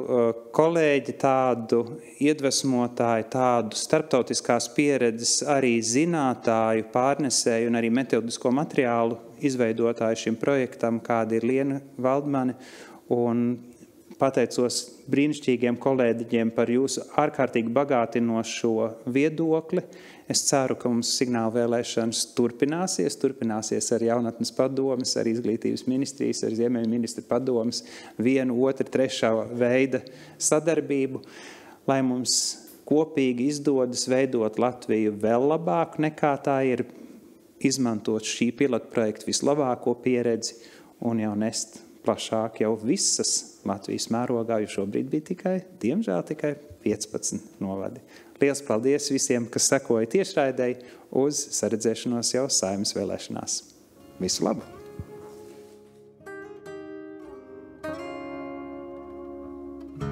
kolēģi, tādu iedvesmotāju, tādu starptautiskās pieredzes arī zinātāju, pārnesēju un arī metodisko materiālu izveidotāju šim projektam, kāda ir Liena Valdmane. Un pateicos brīnišķīgiem kolēģiem par jūsu ārkārtīgi bagātinošo viedokli. Es ceru, ka mums signāla vēlēšanas turpināsies ar jaunatnes padomes, ar izglītības ministrijas, ar Ziemeļu ministru padomes, 1, 2, 3 veida sadarbību, lai mums kopīgi izdodas veidot Latviju vēl labāku nekā tā ir, izmantot šī pilotprojekta vislabāko pieredzi un jau nest plašāk jau visas Latvijas mērogā, jo šobrīd bija diemžēl tikai 15 novadi. Liels paldies visiem, kas sekoja tiešraidei uz saredzēšanos jau Saeimas vēlēšanās. Visu labu!